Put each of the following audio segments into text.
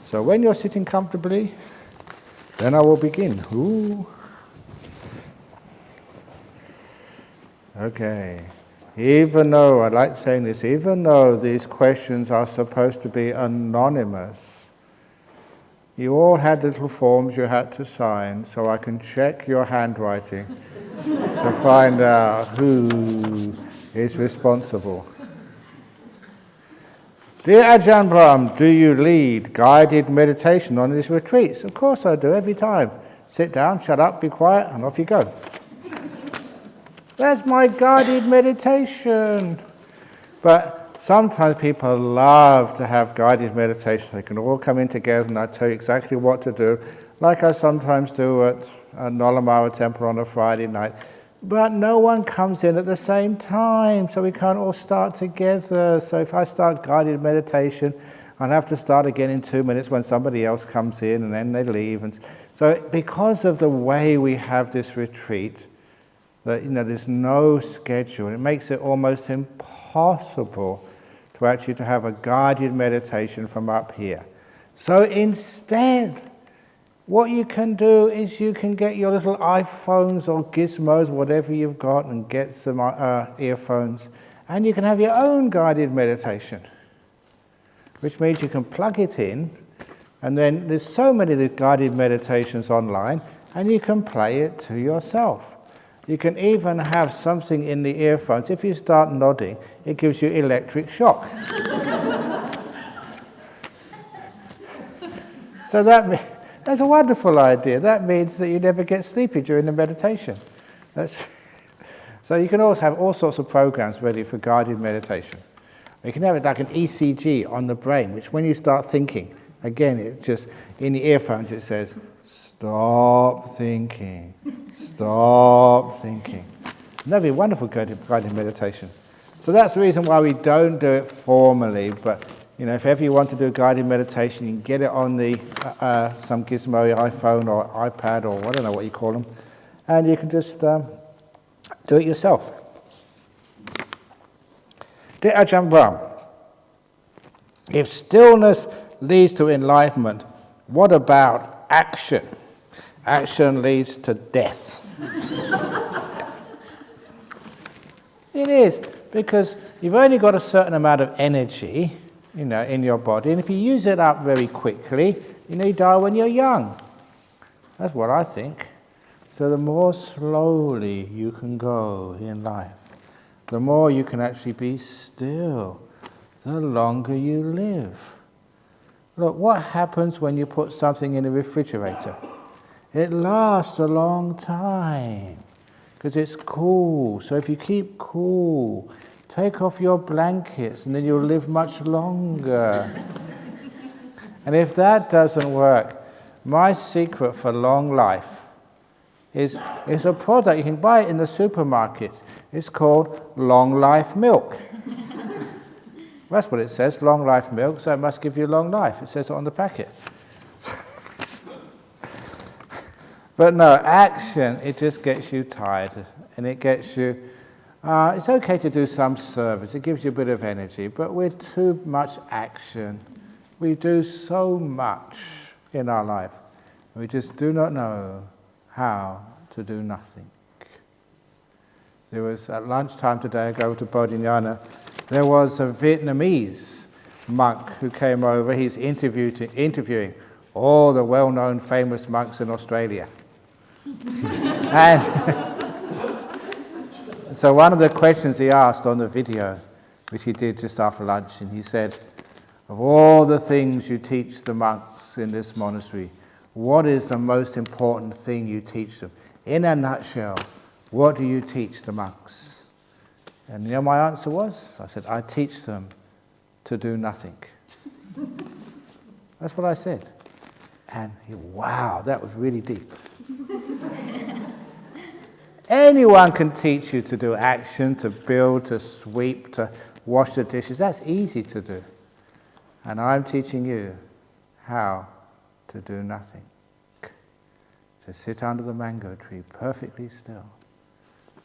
So when you're sitting comfortably, then I will begin. Ooh. Okay. Even though, I like saying this, even though these questions are supposed to be anonymous, you all had little forms you had to sign, so I can check your handwriting to find out who is responsible. Dear Ajahn Brahm, do you lead guided meditation on these retreats? Of course I do, every time. Sit down, shut up, be quiet, and off you go. That's my guided meditation. But sometimes people love to have guided meditation. They can all come in together and I tell you exactly what to do, like I sometimes do at Nolamara Temple on a Friday night. But no one comes in at the same time, so we can't all start together. So if I start guided meditation, I'll have to start again in 2 minutes when somebody else comes in and then they leave. And so because of the way we have this retreat, that there's no schedule, it makes it almost impossible to actually to have a guided meditation from up here. So instead, what you can do is you can get your little iPhones or gizmos, whatever you've got, and get some earphones, and you can have your own guided meditation, which means you can plug it in, and then there's so many guided meditations online, and you can play it to yourself. You can even have something in the earphones. If you start nodding, it gives you electric shock. So that's a wonderful idea. That means that you never get sleepy during the meditation. So you can also have all sorts of programs ready for guided meditation. You can have it like an ECG on the brain, which when you start thinking, again, it just, in the earphones it says, stop thinking, stop thinking. And that'd be a wonderful guided meditation. So that's the reason why we don't do it formally, but if ever you want to do a guided meditation, you can get it on the some gizmo, iPhone or iPad or I don't know what you call them, and you can just do it yourself. Dear Ajahn Brahm, if stillness leads to enlightenment, what about action? Action leads to death. It is, because you've only got a certain amount of energy in your body, and if you use it up very quickly, you die when you're young. That's what I think. So the more slowly you can go in life, the more you can actually be still, the longer you live. Look, what happens when you put something in a refrigerator? It lasts a long time, because it's cool. So if you keep cool, take off your blankets and then you'll live much longer. And if that doesn't work, my secret for long life is a product. You can buy it in the supermarket. It's called long life milk. That's what it says, long life milk, so it must give you long life. It says it on the packet. But no, action, it just gets you tired, and it gets you... it's okay to do some service, it gives you a bit of energy, but with too much action, we do so much in our life, we just do not know how to do nothing. There was, at lunchtime today, I go to Bodhinyana, there was a Vietnamese monk who came over. He's interviewing all the well-known famous monks in Australia. And so one of the questions he asked on the video, which he did just after lunch, and he said, of all the things you teach the monks in this monastery, what is the most important thing you teach them? In a nutshell, what do you teach the monks? And my answer was? I said, I teach them to do nothing. That's what I said. And wow, that was really deep. Anyone can teach you to do action, to build, to sweep, to wash the dishes. That's easy to do. And I'm teaching you how to do nothing. To sit under the mango tree perfectly still.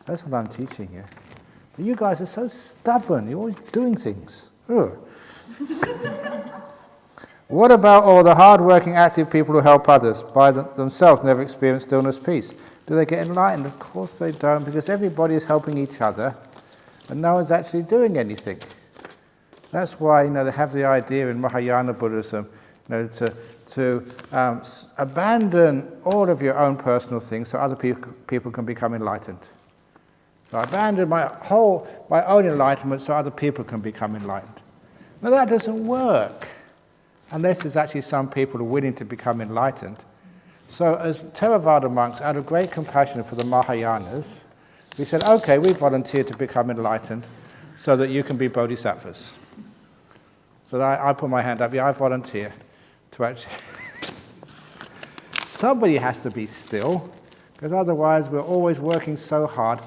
That's what I'm teaching you. But you guys are so stubborn. You're always doing things. Ugh. What about all the hard-working, active people who help others by themselves never experience stillness, peace? Do they get enlightened? Of course they don't, because everybody is helping each other and no one's actually doing anything. That's why, they have the idea in Mahayana Buddhism, to abandon all of your own personal things so other people can become enlightened. So I abandon my own enlightenment so other people can become enlightened. Now that doesn't work unless there's actually some people who are willing to become enlightened. So as Theravada monks, out of great compassion for the Mahayanas, we said, okay, we volunteer to become enlightened so that you can be bodhisattvas. So I put my hand up, I volunteer to actually... Somebody has to be still, because otherwise we're always working so hard.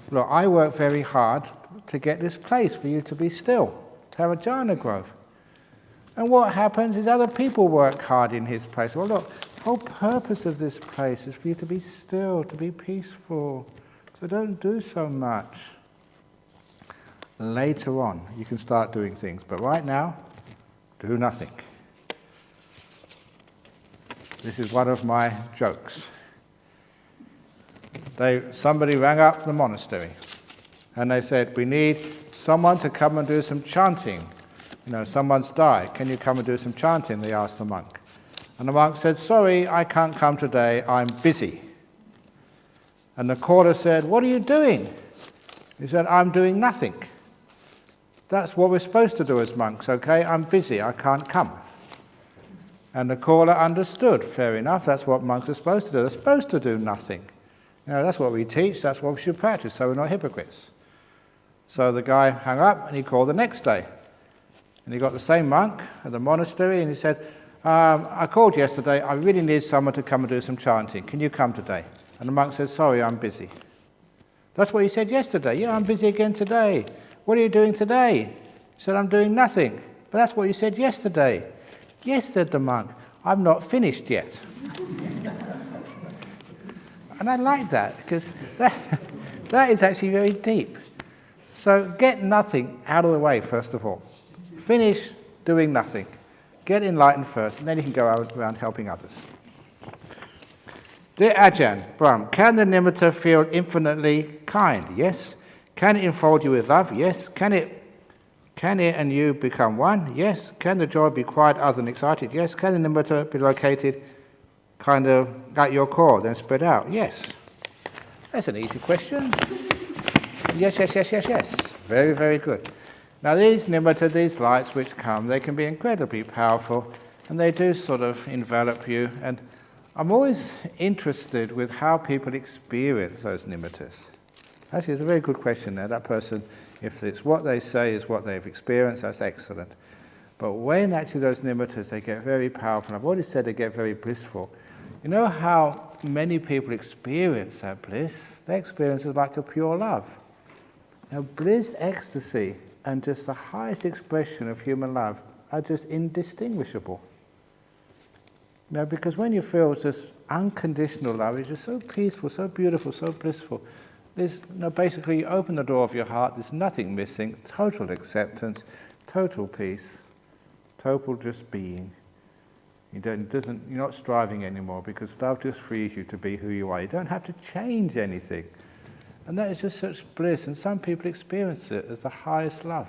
Look, I work very hard to get this place for you to be still, to have a jhana growth. And what happens is other people work hard in his place. Well, look, the whole purpose of this place is for you to be still, to be peaceful. So don't do so much. Later on, you can start doing things. But right now, do nothing. This is one of my jokes. Somebody rang up the monastery and they said, we need someone to come and do some chanting. Someone's died. Can you come and do some chanting? They asked the monk. And the monk said, sorry, I can't come today. I'm busy. And the caller said, what are you doing? He said, I'm doing nothing. That's what we're supposed to do as monks, okay? I'm busy, I can't come. And the caller understood, fair enough, that's what monks are supposed to do. They're supposed to do nothing. That's what we teach, that's what we should practice, so we're not hypocrites. So the guy hung up and he called the next day. And he got the same monk at the monastery and he said, I called yesterday, I really need someone to come and do some chanting. Can you come today? And the monk said, sorry, I'm busy. That's what you said yesterday. Yeah, I'm busy again today. What are you doing today? He said, I'm doing nothing. But that's what you said yesterday. Yes, said the monk, I'm not finished yet. And I like that, because that is actually very deep. So get nothing out of the way, first of all. Finish doing nothing. Get enlightened first, and then you can go around helping others. Dear Ajahn, Brahm, can the nimitta feel infinitely kind? Yes. Can it enfold you with love? Yes. Can it and you become one? Yes. Can the joy be quiet other than excited? Yes. Can the nimitta be located kind of at your core, then spread out? Yes. That's an easy question. Yes, yes, yes, yes, yes. Very, very good. Now these nimitta, these lights which come, they can be incredibly powerful, and they do sort of envelop you. And I'm always interested with how people experience those nimittas. Actually, it's a very good question there. That person, if it's what they say is what they've experienced, that's excellent. But when actually those nimittas, they get very powerful, and I've already said they get very blissful. You know how many people experience that bliss? They experience it like a pure love. Now, bliss, ecstasy, and just the highest expression of human love are just indistinguishable. Because when you feel just unconditional love, it's just so peaceful, so beautiful, so blissful. There's, basically, you open the door of your heart, there's nothing missing, total acceptance, total peace, total just being. You're not striving anymore, because love just frees you to be who you are. You don't have to change anything. And that is just such bliss, and some people experience it as the highest love.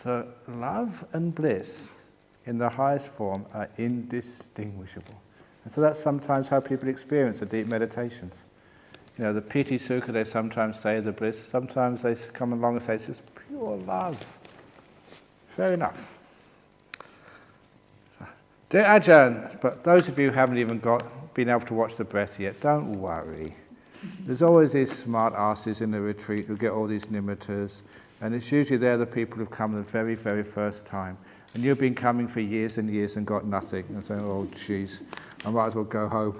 So love and bliss in the highest form are indistinguishable. And so that's sometimes how people experience the deep meditations. The Piti Sukha, they sometimes say the bliss, sometimes they come along and say it's just pure love. Fair enough. Dear Ajahn, but those of you who haven't even been able to watch the breath yet, don't worry. There's always these smart asses in the retreat who get all these nimittas, and it's usually they're the people who've come the very, very first time. And you've been coming for years and years and got nothing. And saying, oh, geez, I might as well go home.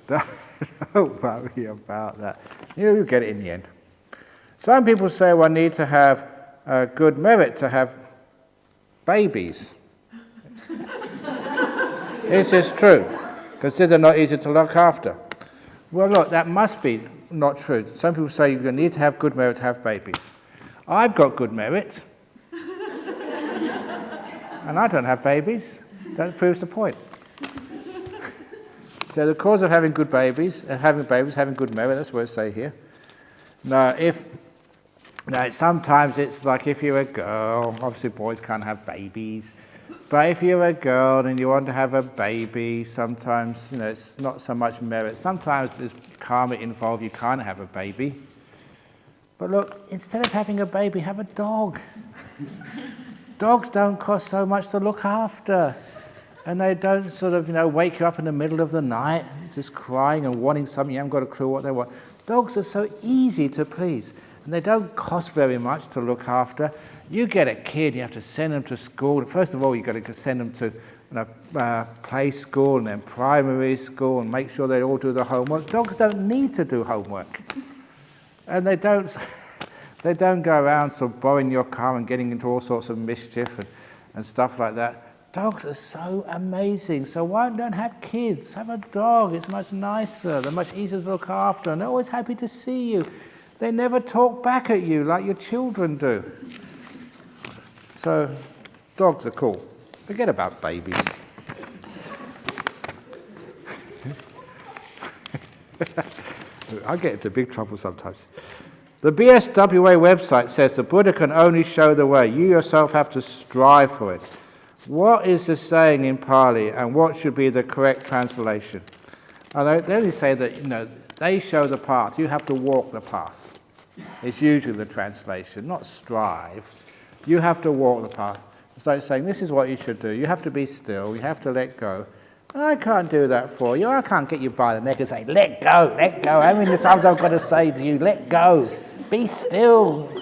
Don't worry about that. You'll get it in the end. Some people say one needs to have good merit to have babies. This is true, because they're not easy to look after. Well, look, that must be not true. Some people say you need to have good merit to have babies. I've got good merit. And I don't have babies. That proves the point. So the cause of having good babies, having good merit, that's what I say here. Now, sometimes it's like if you're a girl, obviously boys can't have babies, but if you're a girl and you want to have a baby, sometimes, it's not so much merit. Sometimes there's karma involved, you can't have a baby. But look, instead of having a baby, have a dog. Dogs don't cost so much to look after. And they don't sort of, wake you up in the middle of the night, just crying and wanting something, you haven't got a clue what they want. Dogs are so easy to please, and they don't cost very much to look after. You get a kid, you have to send them to school. First of all, you've got to send them to play school and then primary school and make sure they all do the homework. Dogs don't need to do homework. And they don't go around sort of borrowing your car and getting into all sorts of mischief and stuff like that. Dogs are so amazing. So why don't have kids? Have a dog. It's much nicer. They're much easier to look after. And they're always happy to see you. They never talk back at you like your children do. So dogs are cool. Forget about babies. I get into big trouble sometimes. The BSWA website says the Buddha can only show the way. You yourself have to strive for it. What is the saying in Pali, and what should be the correct translation? And they only say that, they show the path. You have to walk the path. It's usually the translation, not strive. You have to walk the path. It's like saying, this is what you should do. You have to be still. You have to let go. And I can't do that for you. I can't get you by the neck and say, let go, let go. How many times I've got to say to you, let go, be still.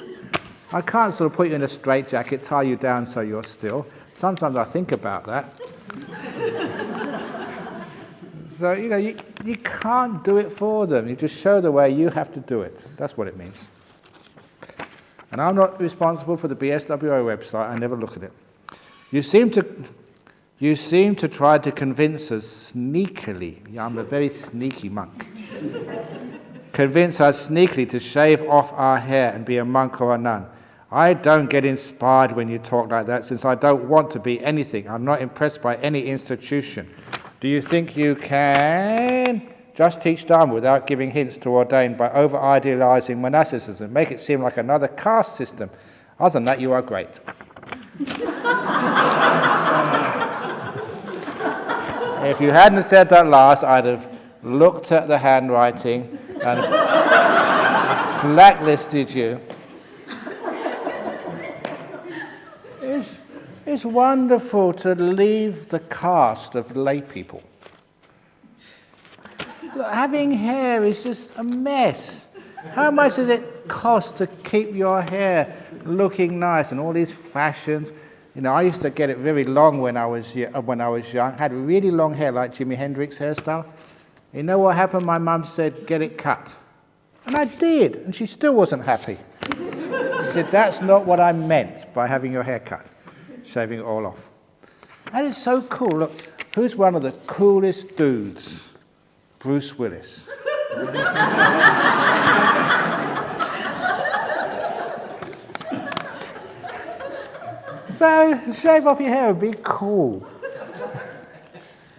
I can't sort of put you in a straitjacket, tie you down so you're still. Sometimes I think about that. So, you can't do it for them. You just show the way, you have to do it. That's what it means. And I'm not responsible for the BSWA website. I never look at it. You seem to try to convince us sneakily. I'm a very sneaky monk. Convince us sneakily to shave off our hair and be a monk or a nun. I don't get inspired when you talk like that, since I don't want to be anything. I'm not impressed by any institution. Do you think you can just teach Dhamma without giving hints to ordain by over-idealizing monasticism, make it seem like another caste system? Other than that, you are great. If you hadn't said that last, I'd have looked at the handwriting and blacklisted you. It's wonderful to leave the caste of lay people. Look, having hair is just a mess. How much does it cost to keep your hair looking nice and all these fashions? I used to get it very long when I was young. I had really long hair like Jimi Hendrix hairstyle. You know what happened? My mum said, get it cut. And I did, and she still wasn't happy. She said, that's not what I meant by having your hair cut. Shaving it all off. And it's so cool. Look, who's one of the coolest dudes? Bruce Willis. So, shave off your hair would be cool.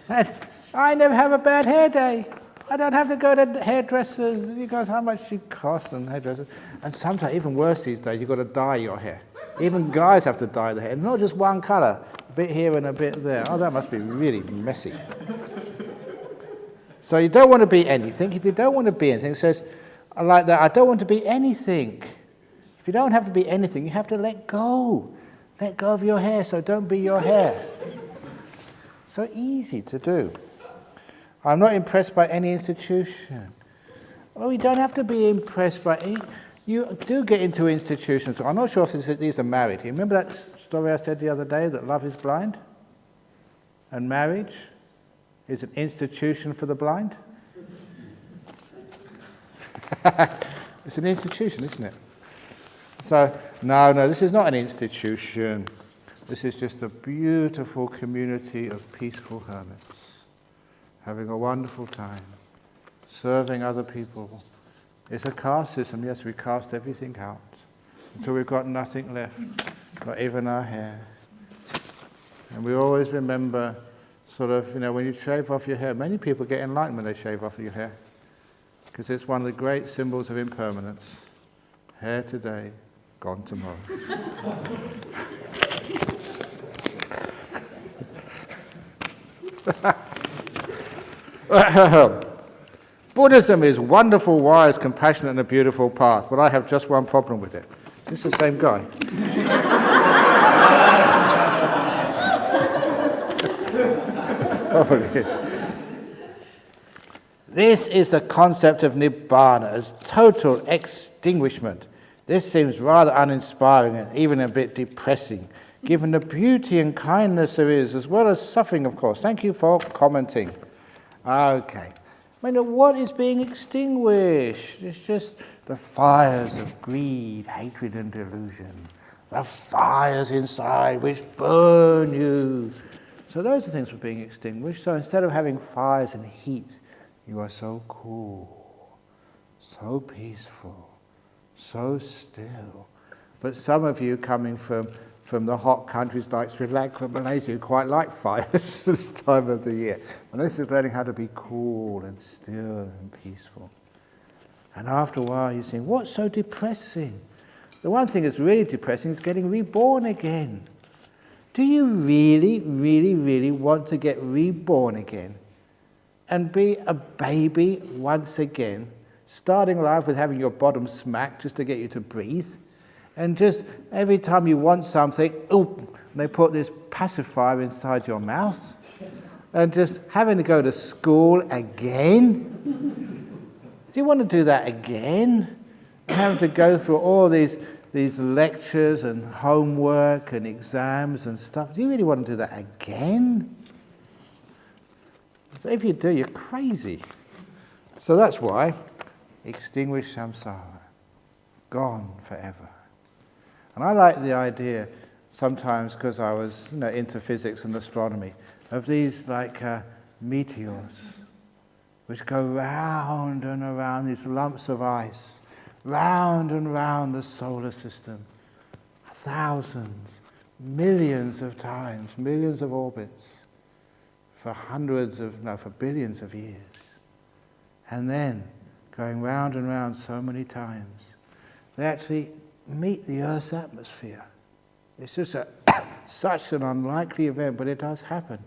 And I never have a bad hair day. I don't have to go to hairdressers. You guys, how much it costs and hairdressers. And sometimes, even worse these days, you've got to dye your hair. Even guys have to dye their hair, not just one colour, a bit here and a bit there. Oh, that must be really messy. So you don't want to be anything. If you don't want to be anything, it says, I like that, I don't want to be anything. If you don't have to be anything, you have to let go. Let go of your hair, so don't be your hair. So easy to do. I'm not impressed by any institution. Well, we don't have to be impressed by any... You do get into institutions. I'm not sure if these are married. You remember that story I said the other day, that love is blind? And marriage is an institution for the blind? It's an institution, isn't it? So, no, this is not an institution. This is just a beautiful community of peaceful hermits, having a wonderful time, serving other people. It's a caste system. Yes, we cast everything out until we've got nothing left, not even our hair. And we always remember sort of, when you shave off your hair, many people get enlightened when they shave off your hair, because it's one of the great symbols of impermanence. Hair today, gone tomorrow. Buddhism is wonderful, wise, compassionate, and a beautiful path, but I have just one problem with it. Is this the same guy? Probably is. This is the concept of Nibbana as total extinguishment. This seems rather uninspiring and even a bit depressing, given the beauty and kindness there is, as well as suffering, of course. Thank you for commenting. Okay. What is being extinguished? It's just the fires of greed, hatred, and delusion. The fires inside which burn you. So those are things that are being extinguished. So instead of having fires and heat, you are so cool, so peaceful, so still. But some of you coming from the hot countries like Sri Lanka and Malaysia who quite like fires this time of the year. And this is learning how to be cool and still and peaceful. And after a while you think, what's so depressing? The one thing that's really depressing is getting reborn again. Do you really, really, really want to get reborn again and be a baby once again, starting life with having your bottom smacked just to get you to breathe? And just every time you want something, they put this pacifier inside your mouth. And just having to go to school again. Do you want to do that again? And having to go through all these lectures and homework and exams and stuff. Do you really want to do that again? So if you do, you're crazy. So that's why extinguish samsara. Gone forever. And I like the idea, sometimes because I was into physics and astronomy, of these meteors, which go round and around, these lumps of ice, round and round the solar system, thousands, millions of times, millions of orbits, for billions of years. And then, going round and round so many times, they actually meet the Earth's atmosphere. It's just such an unlikely event, but it does happen.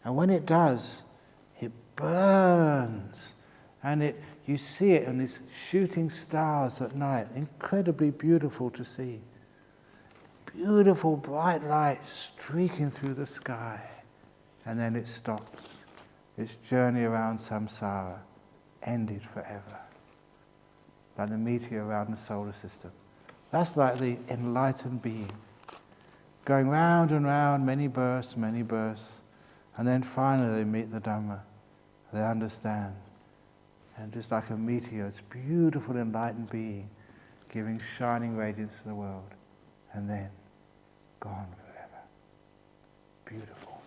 And when it does, it burns. And you see it in these shooting stars at night. Incredibly beautiful to see. Beautiful bright light streaking through the sky. And then it stops. Its journey around samsara ended forever. Like the meteor around the solar system. That's like the enlightened being, going round and round, many births, and then finally they meet the Dhamma. They understand. And just like a meteor, it's beautiful enlightened being, giving shining radiance to the world, and then gone forever. Beautiful.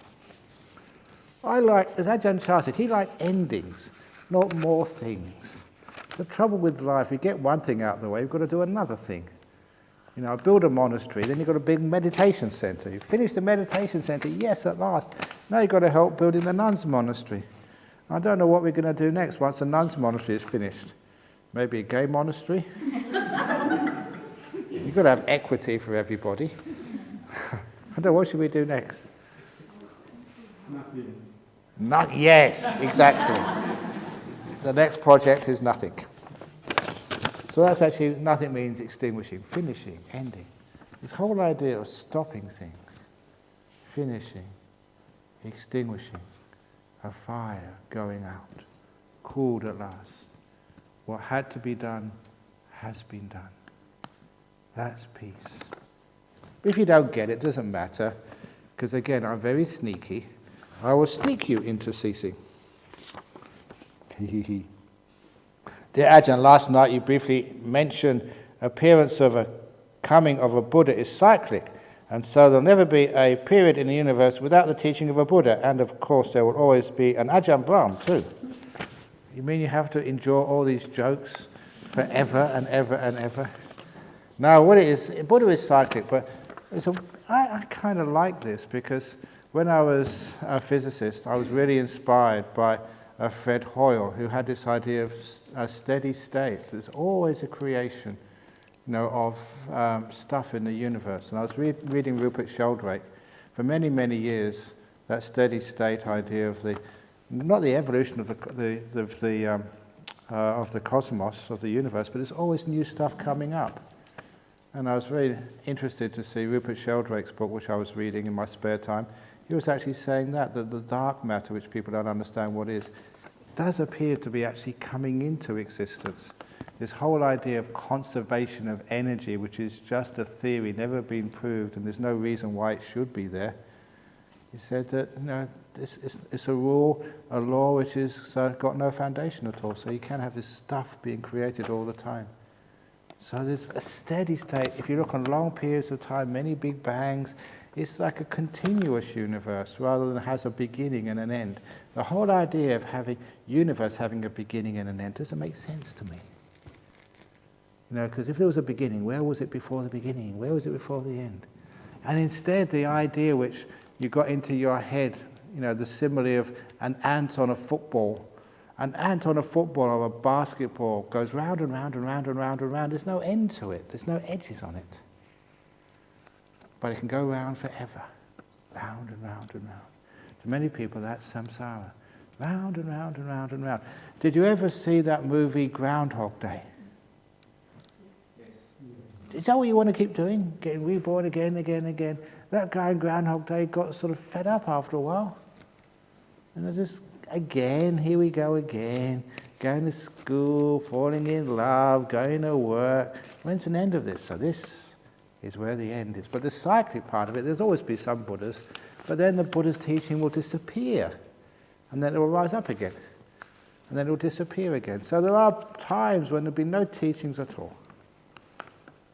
As Ajahn said, he liked endings, not more things. The trouble with life, we get one thing out of the way, we've got to do another thing. Build a monastery, then you've got a big meditation center. You finish the meditation center, yes, at last. Now you've got to help building the nuns' monastery. I don't know what we're going to do next once the nuns' monastery is finished. Maybe a gay monastery? You've got to have equity for everybody. I don't know, what should we do next? Nothing. Yes, exactly. The next project is nothing. So that's actually, nothing means extinguishing, finishing, ending. This whole idea of stopping things, finishing, extinguishing, a fire going out, cooled at last. What had to be done has been done. That's peace. But if you don't get it, it doesn't matter, because again, I'm very sneaky. I will sneak you into ceasing. Dear Ajahn, last night you briefly mentioned appearance of a coming of a Buddha is cyclic, and so there'll never be a period in the universe without the teaching of a Buddha, and of course there will always be an Ajahn Brahm too. You mean you have to endure all these jokes forever and ever and ever? Now what it is, Buddha is cyclic, but I kind of like this, because When I was a physicist, I was really inspired by Fred Hoyle, who had this idea of a steady state. There's always a creation, of stuff in the universe. And I was reading Rupert Sheldrake. For many, many years, that steady state idea of not the evolution of the cosmos, of the universe, but there's always new stuff coming up. And I was very interested to see Rupert Sheldrake's book, which I was reading in my spare time. He was actually saying that the dark matter, which people don't understand what is, does appear to be actually coming into existence. This whole idea of conservation of energy, which is just a theory, never been proved, and there's no reason why it should be there. He said that it's a rule, a law which has got no foundation at all. So you can have this stuff being created all the time. So there's a steady state. If you look on long periods of time, many big bangs, it's like a continuous universe rather than has a beginning and an end. The whole idea of having universe having a beginning and an end doesn't make sense to me. Because if there was a beginning, where was it before the beginning? Where was it before the end? And instead, the idea which you got into your head, the simile of an ant on a football. An ant on a football or a basketball goes round and round and round and round and round. There's no end to it. There's no edges on it. But it can go round forever. Round and round and round. To many people, that's samsara. Round and round and round and round. Did you ever see that movie Groundhog Day? Is that what you want to keep doing? Getting reborn again, again, again? That guy in Groundhog Day got sort of fed up after a while. And I just, again, here we go again. Going to school, falling in love, going to work. When's an end of this? So this is where the end is. But the cyclic part of it, there'll always be some Buddhas, but then the Buddha's teaching will disappear. And then it will rise up again. And then it will disappear again. So there are times when there'll be no teachings at all.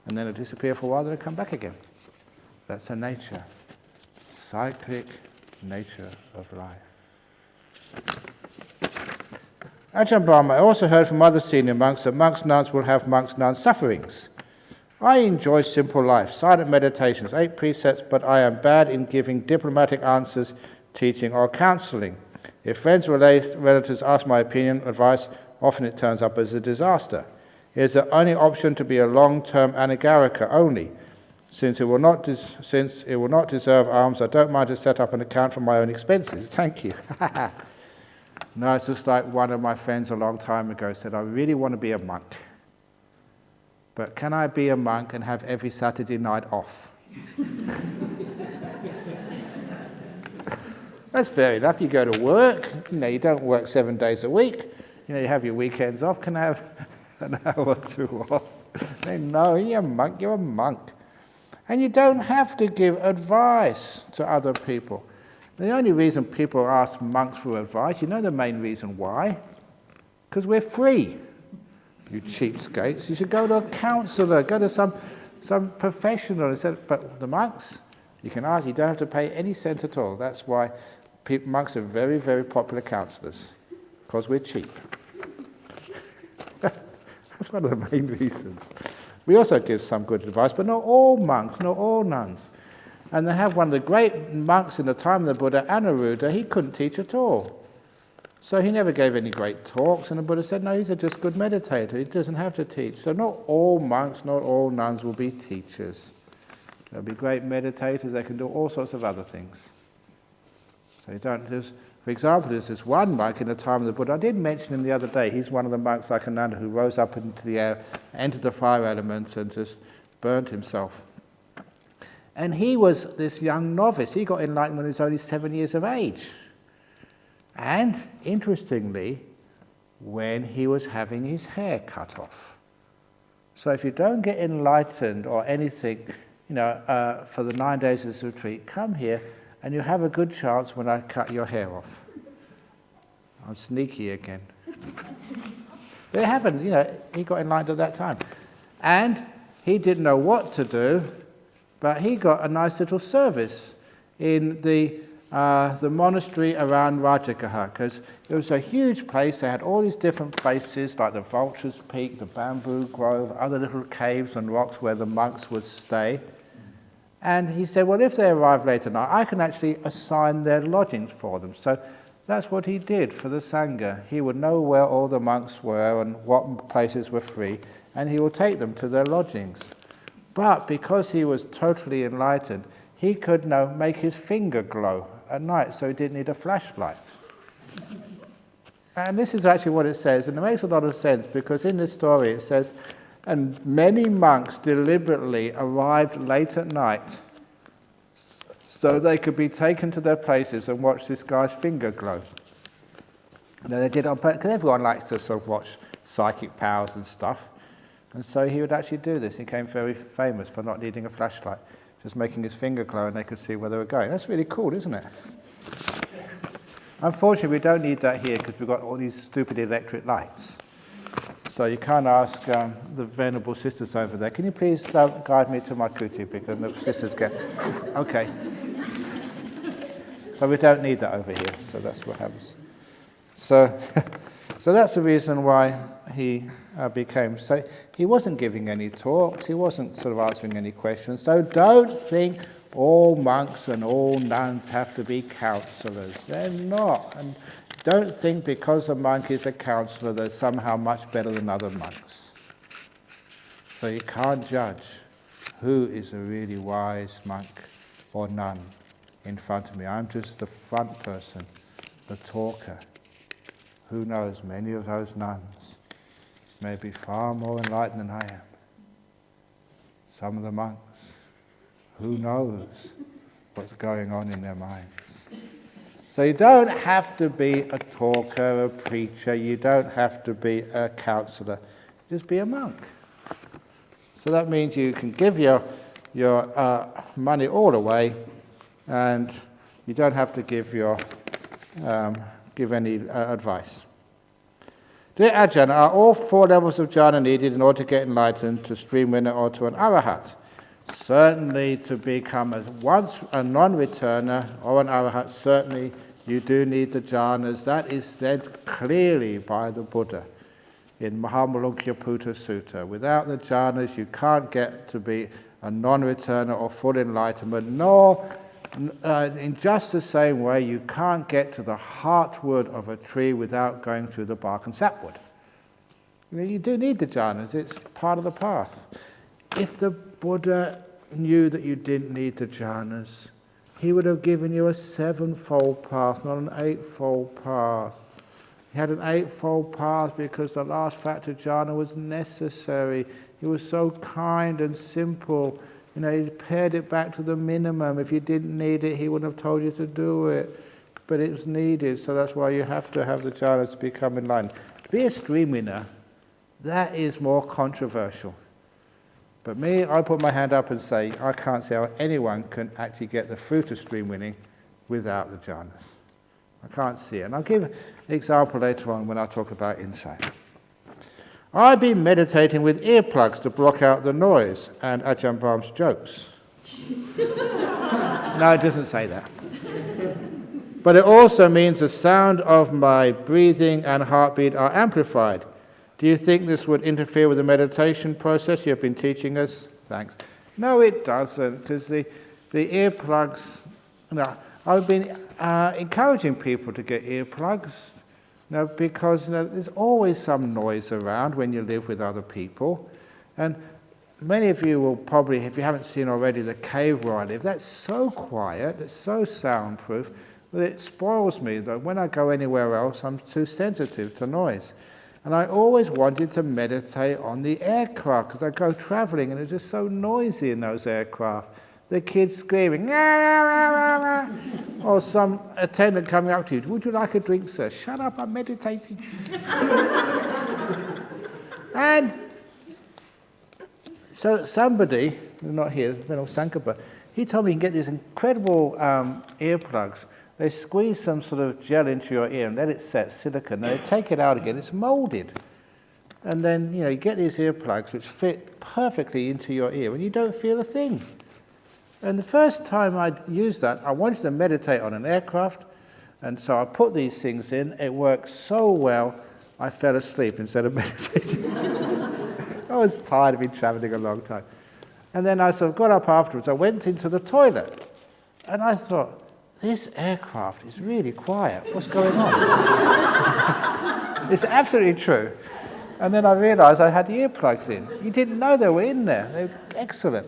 And then it'll disappear for a while, then it'll come back again. That's a nature, cyclic nature of life. Ajahn Brahm, I also heard from other senior monks that monks' nuns will have monks' nuns sufferings. I enjoy simple life, silent meditations, 8 precepts, but I am bad in giving diplomatic answers, teaching, or counseling. If friends or relatives ask my opinion, advice, often it turns up as a disaster. It is the only option to be a long-term anagarika only. Since it will not deserve alms, I don't mind to set up an account for my own expenses. Thank you. No, it's just like one of my friends a long time ago said, I really want to be a monk. But can I be a monk and have every Saturday night off? That's fair enough. You go to work. You don't work 7 days a week. You have your weekends off. Can I have an hour or 2 off? No, you're a monk. You're a monk. And you don't have to give advice to other people. The only reason people ask monks for advice, you know the main reason why? Because we're free. You cheapskates. You should go to a counsellor, go to some professional. But the monks, you can ask, you don't have to pay any cent at all. That's why monks are very, very popular counsellors, because we're cheap. That's one of the main reasons. We also give some good advice, but not all monks, not all nuns. And they have one of the great monks in the time of the Buddha, Anuruddha. He couldn't teach at all. So he never gave any great talks, and the Buddha said, no, he's a just good meditator. He doesn't have to teach. So not all monks, not all nuns will be teachers. They'll be great meditators. They can do all sorts of other things. So you don't. For example, there's this one monk in the time of the Buddha. I did mention him the other day. He's one of the monks like Ananda who rose up into the air, entered the fire elements, and just burnt himself. And he was this young novice. He got enlightened when he was only 7 years of age. And, interestingly, when he was having his hair cut off. So if you don't get enlightened or anything, for the 9 days of this retreat, come here and you have a good chance when I cut your hair off. I'm sneaky again. But it happened, he got enlightened at that time. And he didn't know what to do, but he got a nice little service in the monastery around Rajagaha, because it was a huge place. They had all these different places, like the Vulture's Peak, the Bamboo Grove, other little caves and rocks where the monks would stay. And he said, well, if they arrive late at night, I can actually assign their lodgings for them. So that's what he did for the Sangha. He would know where all the monks were and what places were free, and he would take them to their lodgings. But because he was totally enlightened, he could now make his finger glow at night, so he didn't need a flashlight. And this is actually what it says, and it makes a lot of sense, because in this story it says, and many monks deliberately arrived late at night so they could be taken to their places and watch this guy's finger glow. And they did it on purpose, because everyone likes to sort of watch psychic powers and stuff. And so he would actually do this. He became very famous for not needing a flashlight, just making his finger glow and they could see where they were going. That's really cool, isn't it? Unfortunately, we don't need that here because we've got all these stupid electric lights. So you can't ask the venerable sisters over there, can you please guide me to my kuti, because the sisters get... Okay. So we don't need that over here, so that's what happens. So that's the reason why he became... So he wasn't giving any talks, he wasn't sort of answering any questions. So don't think all monks and all nuns have to be counselors. They're not. And don't think because a monk is a counselor they're somehow much better than other monks. So you can't judge who is a really wise monk or nun in front of me. I'm just the front person, the talker. Who knows, many of those nuns may be far more enlightened than I am. Some of the monks, who knows what's going on in their minds. So you don't have to be a talker, a preacher, you don't have to be a counselor, just be a monk. So that means you can give your money all away, and you don't have to give any advice. Dear Ajahn, are all 4 levels of jhana needed in order to get enlightened, to stream winner or to an arahat? Certainly to become once a non-returner or an arahat, certainly you do need the jhanas. That is said clearly by the Buddha in Mahamalunkyaputta Sutta. Without the jhanas you can't get to be a non-returner or full enlightenment, nor in just the same way you can't get to the heartwood of a tree without going through the bark and sapwood. You do need the jhanas, it's part of the path. If the Buddha knew that you didn't need the jhanas, he would have given you a 7-fold path, not an 8-fold path. He had an 8-fold path because the last factor jhana was necessary. He was so kind and simple. You know, he pared it back to the minimum. If you didn't need it, he wouldn't have told you to do it. But it was needed, so that's why you have to have the jhanas to become enlightened. To be a stream winner, that is more controversial. But me, I put my hand up and say, I can't see how anyone can actually get the fruit of stream winning without the jhanas. I can't see it. And I'll give an example later on when I talk about insight. I've been meditating with earplugs to block out the noise and Ajahn Brahm's jokes. No, it doesn't say that. But it also means the sound of my breathing and heartbeat are amplified. Do you think this would interfere with the meditation process you have been teaching us? Thanks. No, it doesn't, because the earplugs, I've been encouraging people to get earplugs, because there's always some noise around when you live with other people. And many of you will probably, if you haven't seen already, the cave where I live, that's so quiet, it's so soundproof, that it spoils me. That when I go anywhere else, I'm too sensitive to noise. And I always wanted to meditate on the aircraft because I go traveling and it's just so noisy in those aircraft. The kids screaming, "Ah, ah, ah, ah," or some attendant coming up to you, "Would you like a drink, sir?" "Shut up, I'm meditating." And so somebody, not here, Venerable Sankapa, he told me you can get these incredible earplugs. They squeeze some sort of gel into your ear and let it set, silicone. Then they take it out again, it's molded. And then, you get these earplugs which fit perfectly into your ear and you don't feel a thing. And the first time I used that, I wanted to meditate on an aircraft, and so I put these things in. It worked so well, I fell asleep instead of meditating. I was tired of been traveling a long time. And then I sort of got up afterwards, I went into the toilet, and I thought, this aircraft is really quiet. What's going on? It's absolutely true. And then I realised I had the earplugs in. You didn't know they were in there. They were excellent.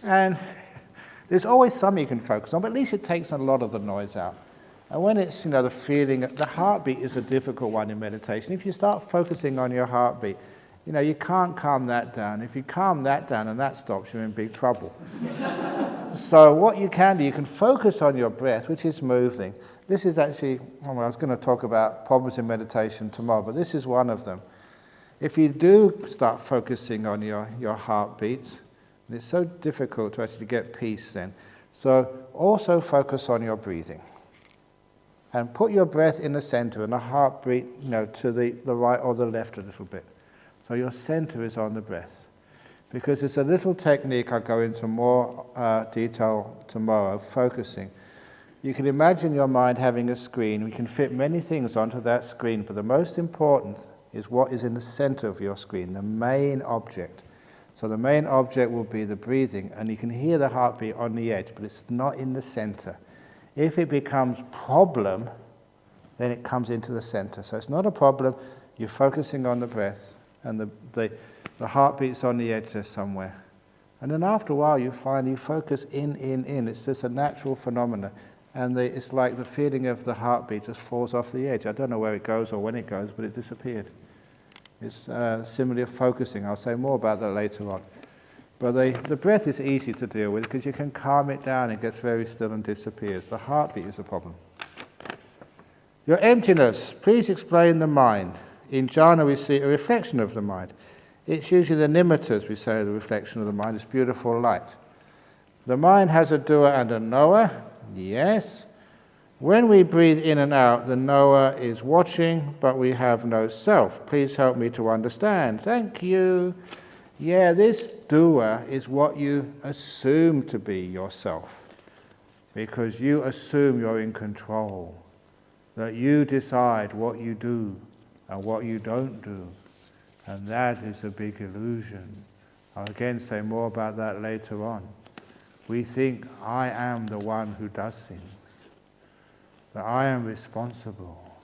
And there's always something you can focus on, but at least it takes a lot of the noise out. And when it's, the feeling, the heartbeat is a difficult one in meditation. If you start focusing on your heartbeat, you can't calm that down. If you calm that down and that stops, you're in big trouble. So what you can do, you can focus on your breath, which is moving. This is actually, I was going to talk about problems in meditation tomorrow, but this is one of them. If you do start focusing on your heartbeats, and it's so difficult to actually get peace then, so also focus on your breathing. And put your breath in the center and the heartbeat, to the right or the left a little bit. So your center is on the breath. Because it's a little technique, I'll go into more detail tomorrow, focusing. You can imagine your mind having a screen. We can fit many things onto that screen, but the most important is what is in the center of your screen, the main object. So the main object will be the breathing, and you can hear the heartbeat on the edge, but it's not in the center. If it becomes problem, then it comes into the center. So it's not a problem, you're focusing on the breath, and the heartbeat's on the edge there somewhere. And then after a while you find you focus in. It's just a natural phenomena. And it's like the feeling of the heartbeat just falls off the edge. I don't know where it goes or when it goes, but it disappeared. It's similarly focusing. I'll say more about that later on. But the breath is easy to deal with because you can calm it down. It gets very still and disappears. The heartbeat is a problem. Your emptiness. Please explain the mind. In jhana we see a reflection of the mind. It's usually the nimittas, we say, the reflection of the mind. It's beautiful light. The mind has a doer and a knower. Yes. When we breathe in and out, the knower is watching, but we have no self. Please help me to understand. Thank you. Yeah, this doer is what you assume to be yourself, because you assume you're in control, that you decide what you do and what you don't do. And that is a big illusion. I'll again say more about that later on. We think I am the one who does things, that I am responsible,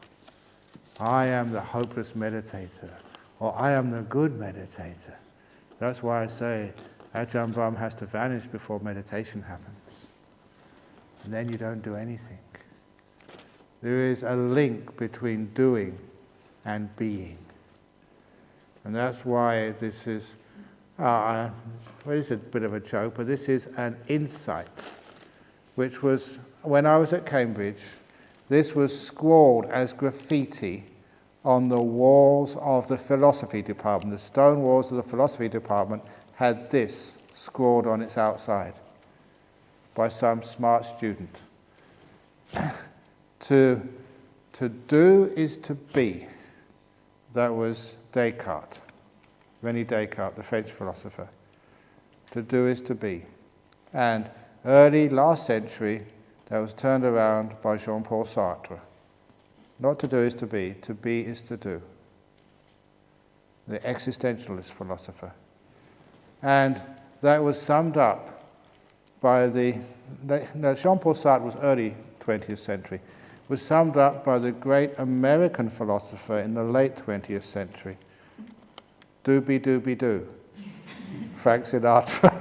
I am the hopeless meditator, or I am the good meditator. That's why I say Ajahn Brahm has to vanish before meditation happens. And then you don't do anything. There is a link between doing and being. And that's why this is, well, it's a bit of a joke, but this is an insight, which was, when I was at Cambridge, this was scrawled as graffiti on the walls of the philosophy department. The stone walls of the philosophy department had this scrawled on its outside by some smart student. To do is to be. That was Descartes, René Descartes, the French philosopher. To do is to be. And early last century, that was turned around by Jean-Paul Sartre. Not to do is to be is to do. The existentialist philosopher. And that was summed up by Jean-Paul Sartre was early 20th century, was summed up by the great American philosopher in the late 20th century. Do. Frank Sinatra.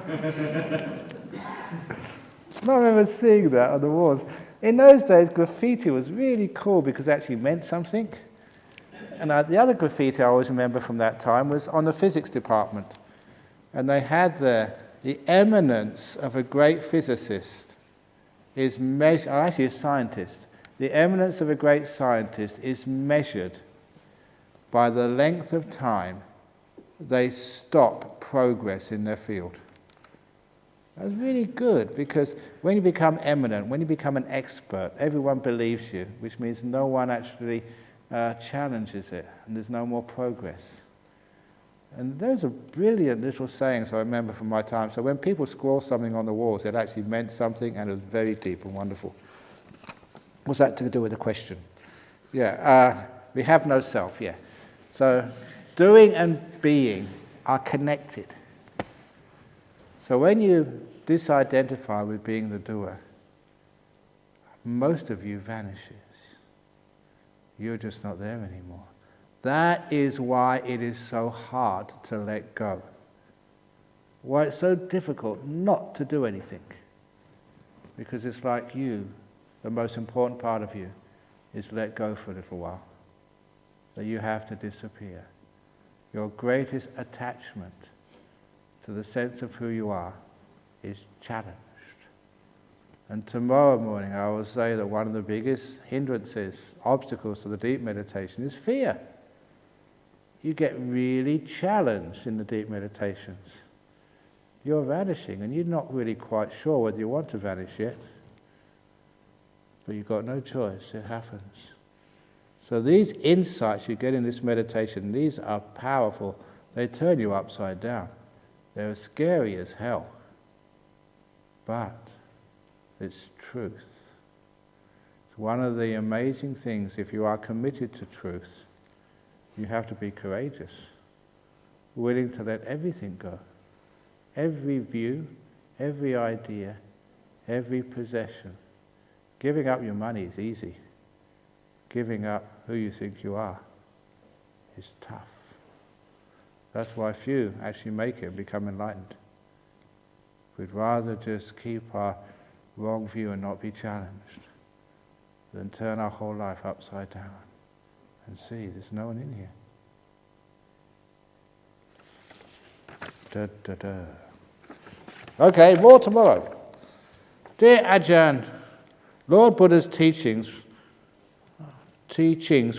I remember seeing that on the walls. In those days, graffiti was really cool because it actually meant something. And the other graffiti I always remember from that time was on the physics department. And they had there, the eminence of a great physicist is measured, actually a scientist, the eminence of a great scientist is measured by the length of time they stop progress in their field. That's really good, because when you become eminent, when you become an expert, everyone believes you, which means no one actually challenges it, and there's no more progress. And those are brilliant little sayings I remember from my time. So when people scroll something on the walls, it actually meant something, and it was very deep and wonderful. What's that to do with the question? Yeah, we have no self, yeah. So doing and being are connected. So when you disidentify with being the doer, most of you vanishes. You're just not there anymore. That is why it is so hard to let go. Why it's so difficult not to do anything. Because it's like you, the most important part of you, is let go for a little while. That you have to disappear. Your greatest attachment to the sense of who you are is challenged. And tomorrow morning I will say that one of the biggest hindrances, obstacles to the deep meditation is fear. You get really challenged in the deep meditations. You're vanishing and you're not really quite sure whether you want to vanish yet. But you've got no choice, it happens. So these insights you get in this meditation, these are powerful. They turn you upside down. They're scary as hell. But it's truth. It's one of the amazing things, if you are committed to truth, you have to be courageous, willing to let everything go. Every view, every idea, every possession. Giving up your money is easy. Giving up who you think you are is tough. That's why few actually make it and become enlightened. We'd rather just keep our wrong view and not be challenged than turn our whole life upside down and see there's no one in here. Da, da, da. Okay, more tomorrow. Dear Ajahn, Lord Buddha's teachings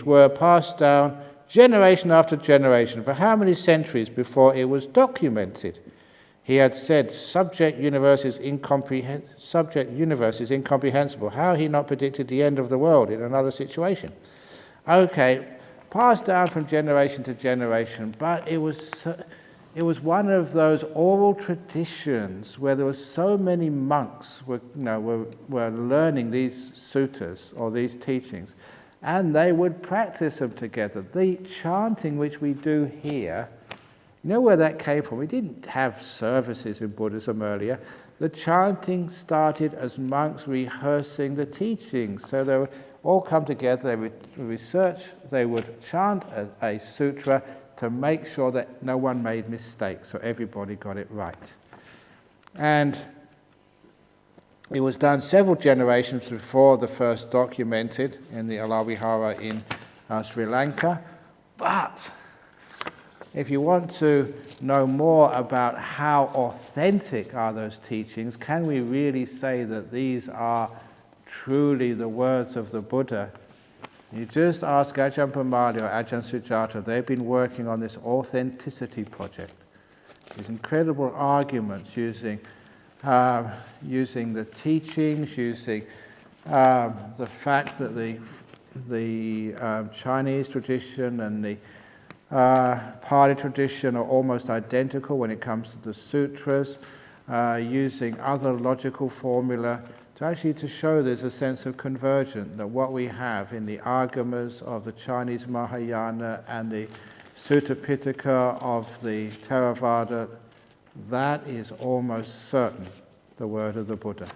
were passed down generation after generation for how many centuries before it was documented? He had said subject universe is incomprehensible. How he not predicted the end of the world in another situation? Okay, passed down from generation to generation, but it was one of those oral traditions where there were so many monks were learning these suttas or these teachings, and they would practice them together. The chanting which we do here, you know where that came from? We didn't have services in Buddhism earlier. The chanting started as monks rehearsing the teachings. So they would all come together, they would research, they would chant a sutra to make sure that no one made mistakes, so everybody got it right. And it was done several generations before the first documented in the Alavihara in Sri Lanka. But if you want to know more about how authentic are those teachings, can we really say that these are truly the words of the Buddha? You just ask Ajahn Brahmali or Ajahn Sujata. They've been working on this authenticity project. These incredible arguments using the teachings, using the fact that the Chinese tradition and the Pali tradition are almost identical when it comes to the sutras, using other logical formula to show there's a sense of convergence, that what we have in the agamas of the Chinese Mahayana and the Sutta Pitaka of the Theravada, that is almost certain the word of the Buddha.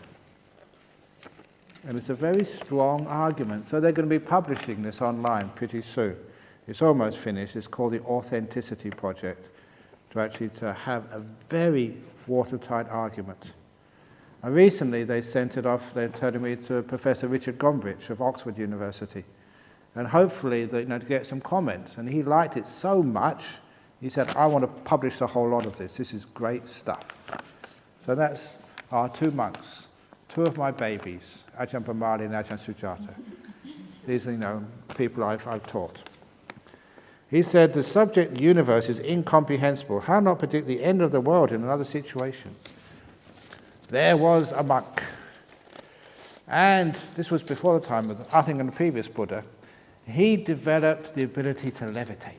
And it's a very strong argument. So they're going to be publishing this online pretty soon. It's almost finished. It's called the Authenticity Project, to have a very watertight argument. And recently they sent it off, they're telling me, to Professor Richard Gombrich of Oxford University. And hopefully to get some comments. And he liked it so much, he said, I want to publish a whole lot of this. This is great stuff. So that's our two monks, two of my babies, Ajahn Brahmali and Ajahn Sujata. These are, people I've taught. He said, the subject universe is incomprehensible. How not predict the end of the world in another situation? There was a monk, and this was before the time of, I think, the previous Buddha. He developed the ability to levitate.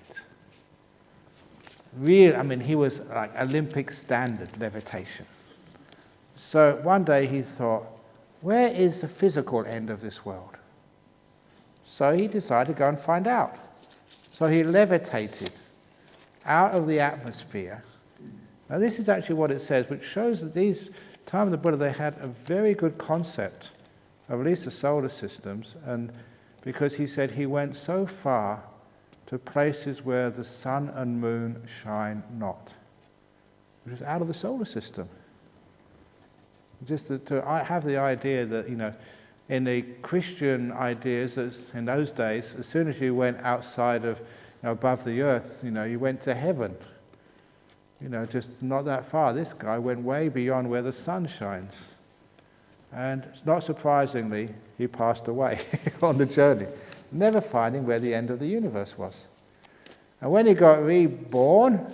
He was like Olympic standard levitation. So one day he thought, where is the physical end of this world? So he decided to go and find out. So he levitated out of the atmosphere Now this is actually what it says, which shows that these time of the Buddha, they had a very good concept of at least the solar systems, and because he said he went so far to places where the sun and moon shine not, which is out of the solar system. Just to have the idea that, in the Christian ideas, that in those days, as soon as you went outside of, above the earth, you went to heaven. Just not that far. This guy went way beyond where the sun shines. And not surprisingly, he passed away on the journey, never finding where the end of the universe was. And when he got reborn,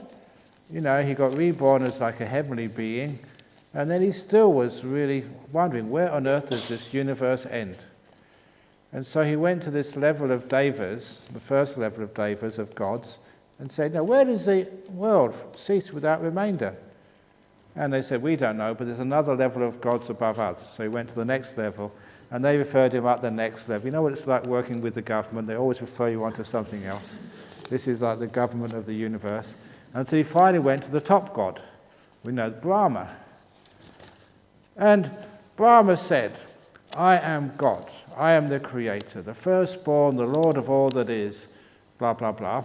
he got reborn as like a heavenly being, and then he still was really wondering, where on earth does this universe end? And so he went to this level of devas, the first level of devas, of gods, and said, now where does the world cease without remainder? And they said, we don't know, but there's another level of gods above us. So he went to the next level, and they referred him up the next level. You know what it's like working with the government? They always refer you on to something else. This is like the government of the universe. Until he finally went to the top god. We know Brahma. And Brahma said, I am God. I am the creator, the firstborn, the Lord of all that is, blah, blah, blah.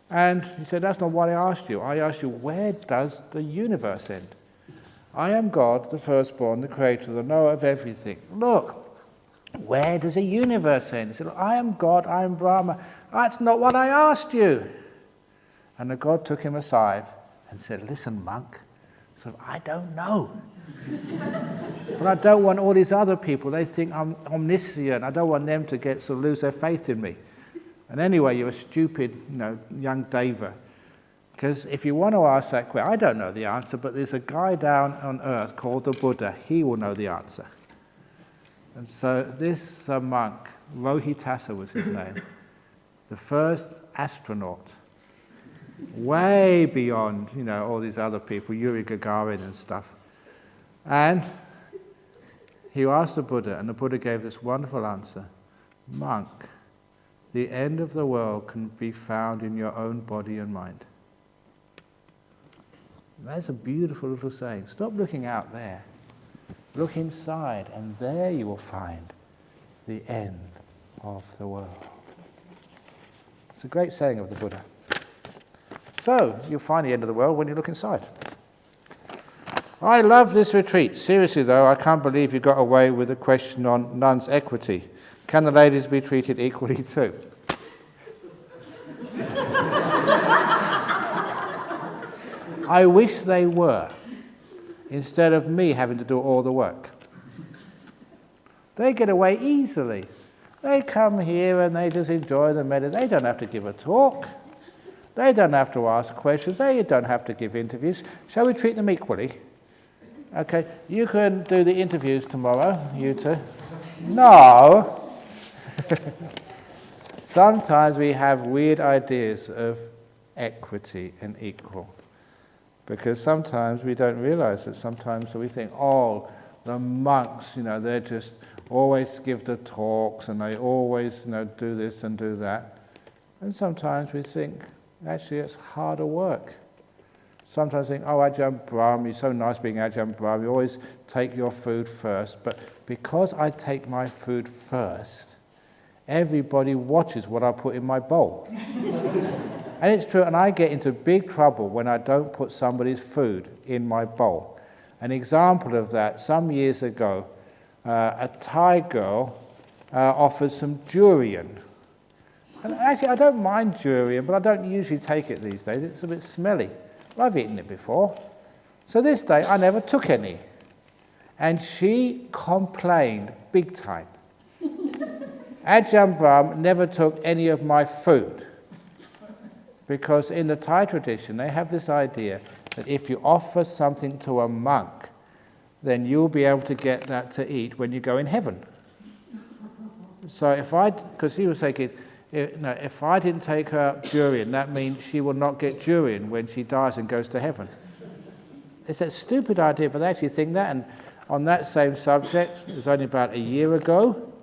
And he said, that's not what I asked you. I asked you, where does the universe end? I am God, the firstborn, the creator, the knower of everything. Look, where does the universe end? He said, I am God, I am Brahma. That's not what I asked you. And the God took him aside and said, listen, monk, I don't know. But I don't want all these other people, they think I'm omniscient. I don't want them to lose their faith in me. And anyway, you're a stupid, young deva. Because if you want to ask that question, I don't know the answer, but there's a guy down on earth called the Buddha. He will know the answer. And so this monk, Rohitassa was his name, the first astronaut, way beyond, all these other people, Yuri Gagarin and stuff. And he asked the Buddha, and the Buddha gave this wonderful answer. Monk, the end of the world can be found in your own body and mind. That's a beautiful little saying. Stop looking out there. Look inside, and there you will find the end of the world. It's a great saying of the Buddha. So, you'll find the end of the world when you look inside. I love this retreat. Seriously though, I can't believe you got away with a question on nuns' equity. Can the ladies be treated equally too? I wish they were, instead of me having to do all the work. They get away easily. They come here and they just enjoy the meditation. They don't have to give a talk. They don't have to ask questions. They don't have to give interviews. Shall we treat them equally? Okay, you can do the interviews tomorrow, you two. No. Sometimes we have weird ideas of equity and equal. Because sometimes we don't realize that sometimes we think, oh, the monks, they just always give the talks and they always, do this and do that. And sometimes we think, actually, it's harder work. Sometimes I think, oh, Ajahn Brahm, you're so nice being Ajahn Brahm, you always take your food first. But because I take my food first, everybody watches what I put in my bowl. And it's true, and I get into big trouble when I don't put somebody's food in my bowl. An example of that, some years ago, a Thai girl offered some durian. And actually, I don't mind durian, but I don't usually take it these days. It's a bit smelly. I've eaten it before. So this day, I never took any. And she complained big time. Ajahn Brahm never took any of my food. Because in the Thai tradition, they have this idea that if you offer something to a monk, then you'll be able to get that to eat when you go in heaven. So because he was thinking, if I didn't take her durian, that means she will not get durian when she dies and goes to heaven. It's a stupid idea, but they actually think that. And on that same subject, it was only about a year ago,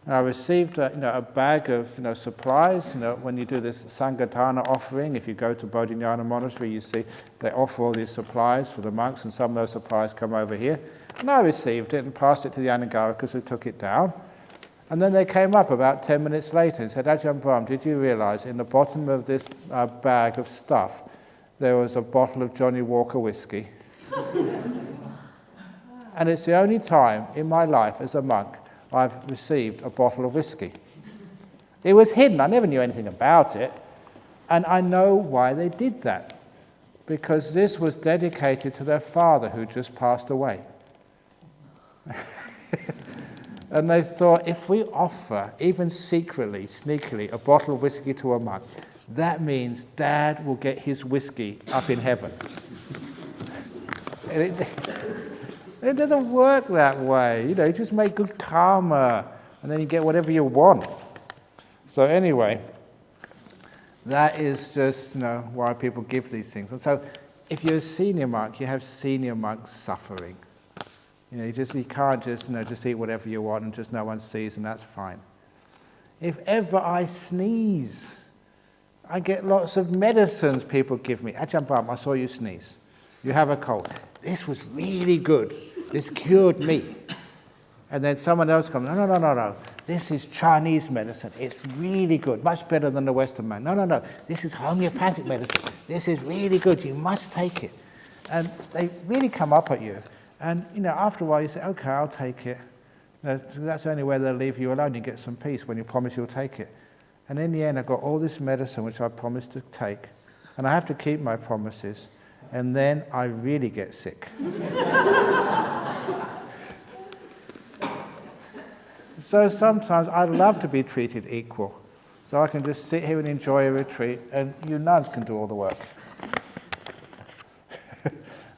And I received a bag of supplies. When you do this Sangatana offering, if you go to Bodhinyana Monastery, you see they offer all these supplies for the monks, and some of those supplies come over here. And I received it and passed it to the Anagarikas, who took it down. And then they came up about 10 minutes later and said, Ajahn Brahm, did you realize in the bottom of this bag of stuff there was a bottle of Johnny Walker whiskey? And it's the only time in my life as a monk I've received a bottle of whiskey. It was hidden. I never knew anything about it. And I know why they did that. Because this was dedicated to their father who just passed away. And they thought, if we offer, even secretly, sneakily, a bottle of whiskey to a monk, that means Dad will get his whiskey up in heaven. It doesn't work that way. You just make good karma, and then you get whatever you want. So anyway, that is just why people give these things. And so, if you're a senior monk, you have senior monks suffering. You can't just eat whatever you want and just no one sees, and that's fine. If ever I sneeze, I get lots of medicines people give me. Ajahn Brahm, I saw you sneeze. You have a cold. This was really good. This cured me. And then someone else comes, no. This is Chinese medicine. It's really good, much better than the Western man. No. This is homeopathic medicine. This is really good. You must take it. And they really come up at you. And, after a while you say, okay, I'll take it. That's the only way they'll leave you alone. You get some peace when you promise you'll take it. And in the end, I got all this medicine which I promised to take. And I have to keep my promises. And then I really get sick. So sometimes I'd love to be treated equal. So I can just sit here and enjoy a retreat, and you nuns can do all the work.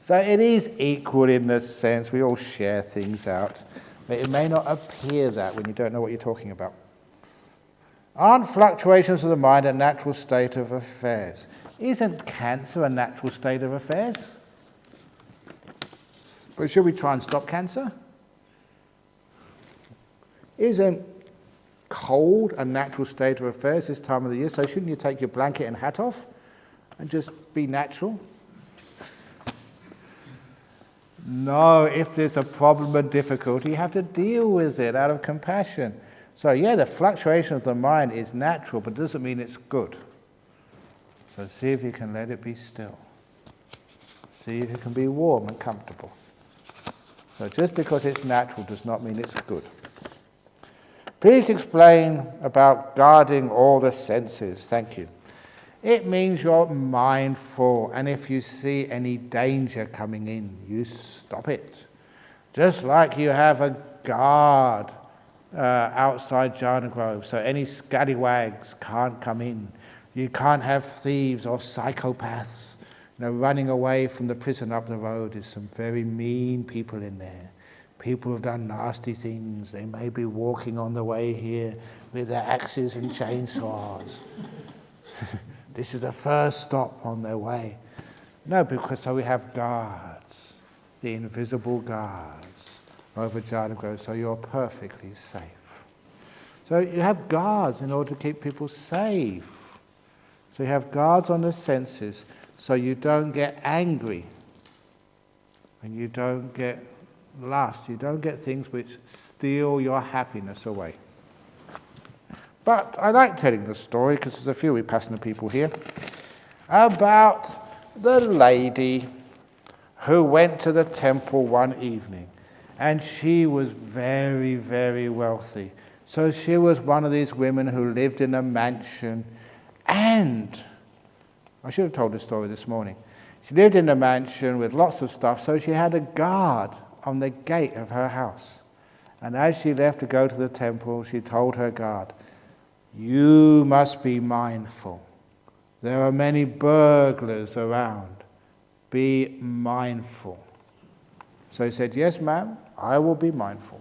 So it is equal in the sense we all share things out, but it may not appear that when you don't know what you're talking about. Aren't fluctuations of the mind a natural state of affairs? Isn't cancer a natural state of affairs? But should we try and stop cancer? Isn't cold a natural state of affairs this time of the year? So shouldn't you take your blanket and hat off and just be natural? No, if there's a problem or difficulty, you have to deal with it out of compassion. So yeah, the fluctuation of the mind is natural, but it doesn't mean it's good. So see if you can let it be still. See if it can be warm and comfortable. So just because it's natural does not mean it's good. Please explain about guarding all the senses. Thank you. It means you're mindful, and if you see any danger coming in, you stop it. Just like you have a guard outside Jhana Grove, so any scallywags can't come in. You can't have thieves or psychopaths. Running away from the prison up the road. There's some very mean people in there. People who've done nasty things. They may be walking on the way here with their axes and chainsaws. This is the first stop on their way. No, because so we have guards, the invisible guards over Jhana Grove, so you're perfectly safe. So you have guards in order to keep people safe. So you have guards on the senses, so you don't get angry, and you don't get lust, you don't get things which steal your happiness away. But I like telling the story, because there's a few Vipassana people here, about the lady who went to the temple one evening. And she was very, very wealthy. So she was one of these women who lived in a mansion. And, I should have told this story this morning. She lived in a mansion with lots of stuff, so she had a guard on the gate of her house. And as she left to go to the temple, she told her guard, "You must be mindful. There are many burglars around. Be mindful." So he said, "Yes, ma'am, I will be mindful."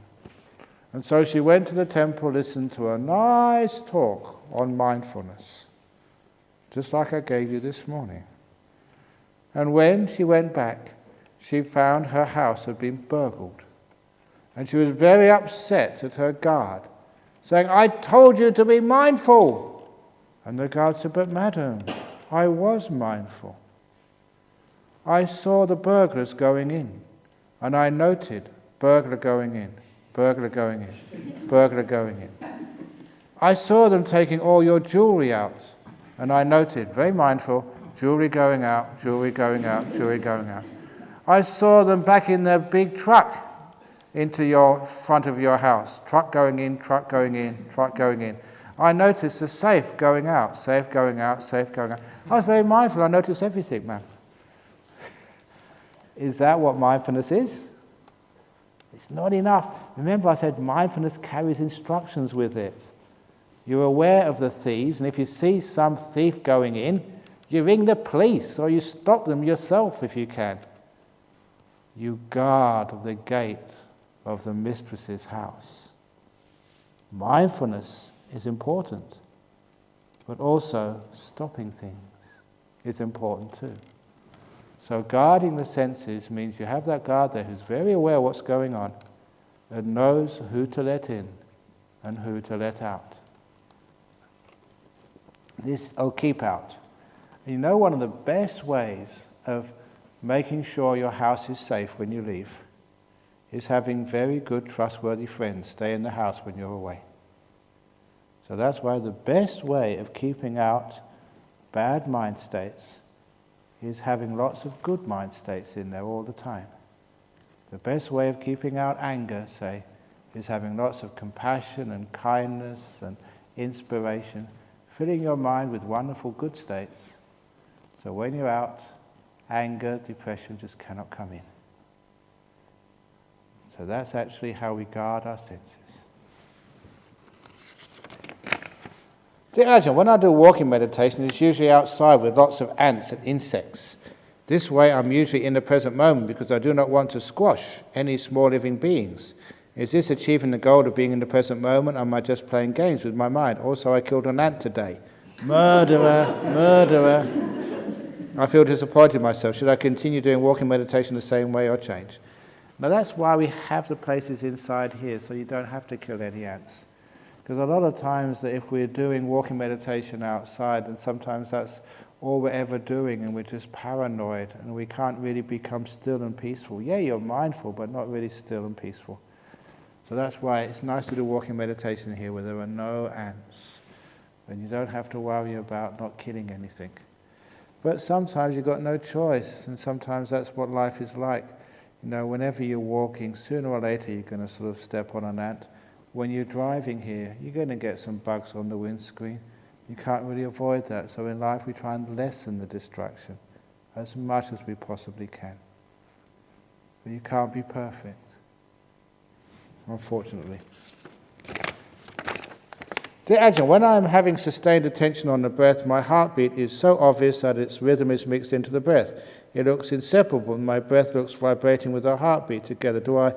And so she went to the temple, listened to a nice talk on mindfulness, just like I gave you this morning. And when she went back, she found her house had been burgled. And she was very upset at her guard saying, I told you to be mindful. And the guard said, but madam, I was mindful. I saw the burglars going in, and I noted burglar going in, burglar going in, burglar going in. I saw them taking all your jewelry out, and I noted, very mindful, jewelry going out, jewelry going out, jewelry going out. I saw them back in their big truck into your front of your house. Truck going in, truck going in, truck going in. I noticed the safe going out, safe going out, safe going out. I was very mindful, I noticed everything, man. Is that what mindfulness is? It's not enough. Remember I said mindfulness carries instructions with it. You're aware of the thieves, and if you see some thief going in, you ring the police or you stop them yourself if you can. You guard the gate of the mistress's house. Mindfulness is important, but also stopping things is important too. So guarding the senses means you have that guard there who's very aware of what's going on and knows who to let in and who to let out. Keep out. You know, one of the best ways of making sure your house is safe when you leave is having very good, trustworthy friends stay in the house when you're away. So that's why the best way of keeping out bad mind states is having lots of good mind states in there all the time. The best way of keeping out anger, say, is having lots of compassion and kindness and inspiration, filling your mind with wonderful good states. So when you're out, anger, depression just cannot come in. So that's actually how we guard our senses. Dear Ajahn, when I do walking meditation, it's usually outside with lots of ants and insects. This way I'm usually in the present moment because I do not want to squash any small living beings. Is this achieving the goal of being in the present moment, or am I just playing games with my mind? Also, I killed an ant today. Murderer, murderer. I feel disappointed in myself. Should I continue doing walking meditation the same way or change? Now that's why we have the places inside here, so you don't have to kill any ants. Because a lot of times that if we're doing walking meditation outside, and sometimes that's all we're ever doing, and we're just paranoid, and we can't really become still and peaceful. Yeah, you're mindful, but not really still and peaceful. So that's why it's nice to do walking meditation here where there are no ants, and you don't have to worry about not killing anything. But sometimes you've got no choice, and sometimes that's what life is like. You know, whenever you're walking, sooner or later you're going to sort of step on an ant. When you're driving here, you're going to get some bugs on the windscreen. You can't really avoid that. So in life we try and lessen the distraction as much as we possibly can. But you can't be perfect, unfortunately. Dear Ajahn, when I am having sustained attention on the breath, my heartbeat is so obvious that its rhythm is mixed into the breath. It looks inseparable, and my breath looks vibrating with the heartbeat together. Do I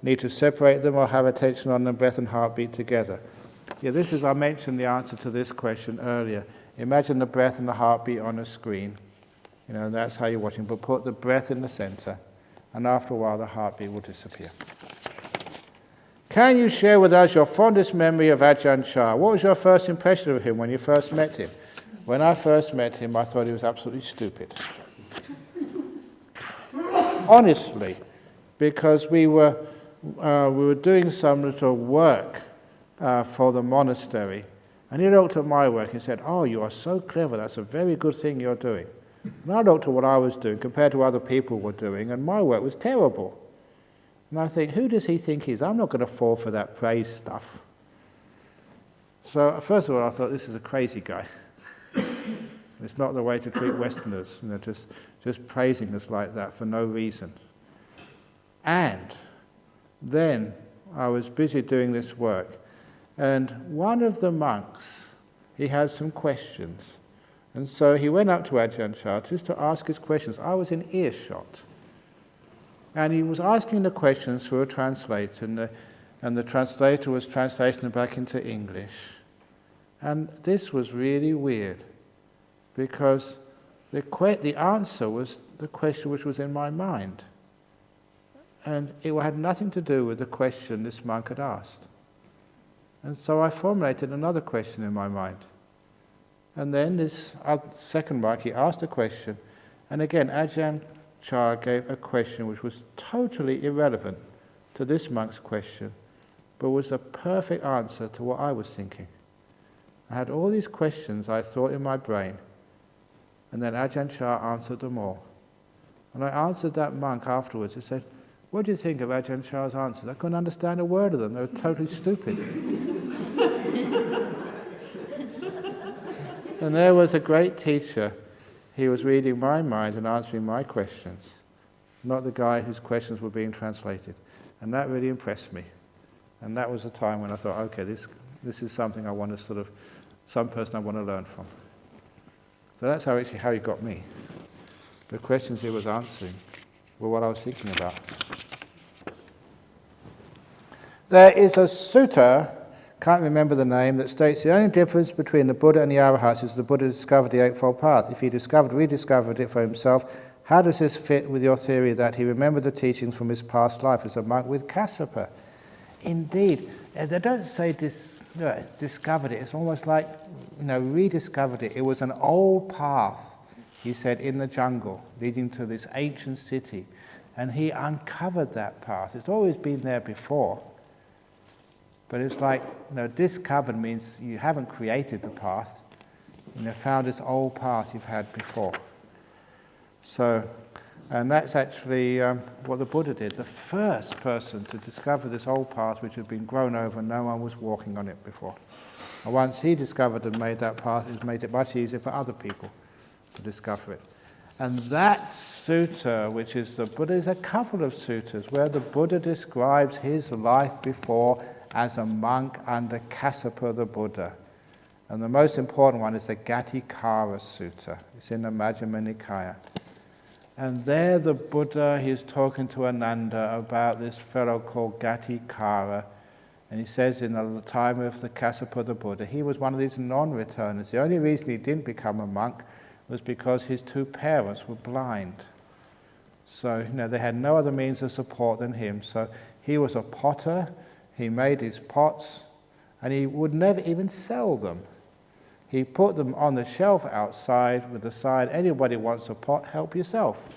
need to separate them or have attention on the breath and heartbeat together? Yeah, I mentioned the answer to this question earlier. Imagine the breath and the heartbeat on a screen. You know, that's how you're watching. But put the breath in the center, and after a while the heartbeat will disappear. Can you share with us your fondest memory of Ajahn Chah? What was your first impression of him when you first met him? When I first met him, I thought he was absolutely stupid. Honestly, because we were doing some little work for the monastery, and he looked at my work and said, "Oh, you are so clever, that's a very good thing you're doing." And I looked at what I was doing compared to what other people were doing, and my work was terrible. And I think, who does he think he is? I'm not going to fall for that praise stuff. So first of all, I thought, this is a crazy guy. It's not the way to treat Westerners, you know, just praising us like that for no reason. And then I was busy doing this work, and one of the monks, he had some questions. And so he went up to Ajahn Chah just to ask his questions. I was in earshot. And he was asking the questions through a translator, and the translator was translating it back into English. And this was really weird, because the answer was the question which was in my mind. And it had nothing to do with the question this monk had asked. And so I formulated another question in my mind. And then this second monk, he asked a question, and again, Ajahn Chah gave a question which was totally irrelevant to this monk's question, but was a perfect answer to what I was thinking. I had all these questions I thought in my brain, and then Ajahn Chah answered them all. And I answered that monk afterwards. He said, "What do you think of Ajahn Chah's answers?" I couldn't understand a word of them. They were totally stupid. And there was a great teacher. He was reading my mind and answering my questions, not the guy whose questions were being translated. And that really impressed me. And that was a time when I thought, okay, this is something I want to some person I want to learn from. So that's how he got me. The questions he was answering were what I was thinking about. There is a sutta, can't remember the name, that states the only difference between the Buddha and the arahats is the Buddha discovered the Eightfold Path. If he rediscovered it for himself, how does this fit with your theory that he remembered the teachings from his past life as a monk with Kassapa? Indeed, they don't say discovered it. It's almost like, rediscovered it. It was an old path, he said, in the jungle, leading to this ancient city. And he uncovered that path. It's always been there before. But it's like, discovered means you haven't created the path. Found this old path you've had before. So, and that's actually what the Buddha did. The first person to discover this old path which had been grown over, no one was walking on it before. And once he discovered and made that path, it made it much easier for other people to discover it. And that sutta, which is the Buddha, is a couple of suttas where the Buddha describes his life before as a monk under Kassapa the Buddha. And the most important one is the Gatikara Sutta. It's in the Majjhima Nikaya. And there the Buddha, he's talking to Ananda about this fellow called Gatikara. And he says in the time of the Kassapa the Buddha, he was one of these non-returners. The only reason he didn't become a monk was because his two parents were blind. So, they had no other means of support than him. So he was a potter. He made his pots, and he would never even sell them. He put them on the shelf outside with the sign, anybody wants a pot, help yourself.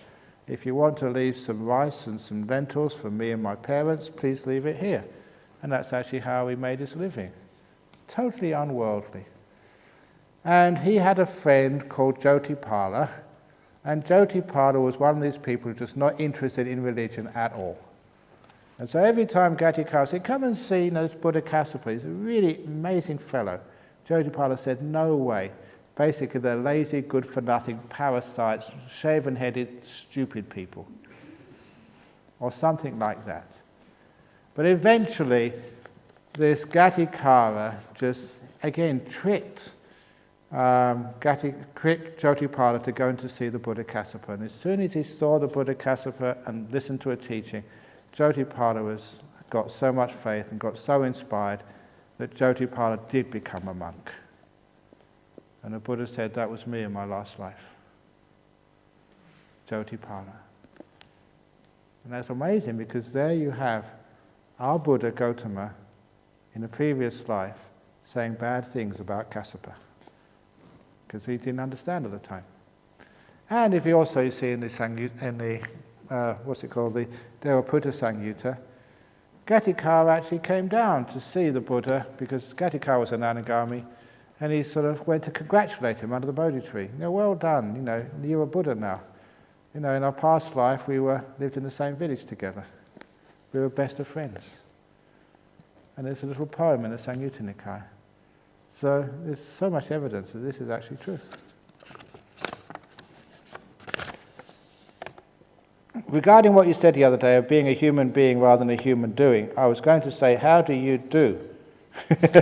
If you want to leave some rice and some lentils for me and my parents, please leave it here. And that's actually how he made his living. Totally unworldly. And he had a friend called Jotipala, and Jotipala was one of these people who was just not interested in religion at all. And so every time Gatikara said, "Come and see this Buddha Kassapa, he's a really amazing fellow," Jotipala said, "No way. Basically, they're lazy, good-for-nothing parasites, shaven-headed, stupid people." Or something like that. But eventually, this Gatikara just, again, tricked Jotipala to go in to see the Buddha Kassapa. And as soon as he saw the Buddha Kassapa and listened to a teaching, Jotipala got so much faith and got so inspired that Jotipala did become a monk. And the Buddha said, "That was me in my last life." Jotipala. And that's amazing because there you have our Buddha Gautama in a previous life saying bad things about Kassapa because he didn't understand at the time. And if you also see in the the Devaputta Samyutta, Gatikara actually came down to see the Buddha because Gatikara was an anagami, and he sort of went to congratulate him under the Bodhi tree. Well done, you're a Buddha now. In our past life we lived in the same village together. We were best of friends. And there's a little poem in the Samyutta Nikaya. So there's so much evidence that this is actually true. Regarding what you said the other day of being a human being rather than a human doing, I was going to say, how do you do? But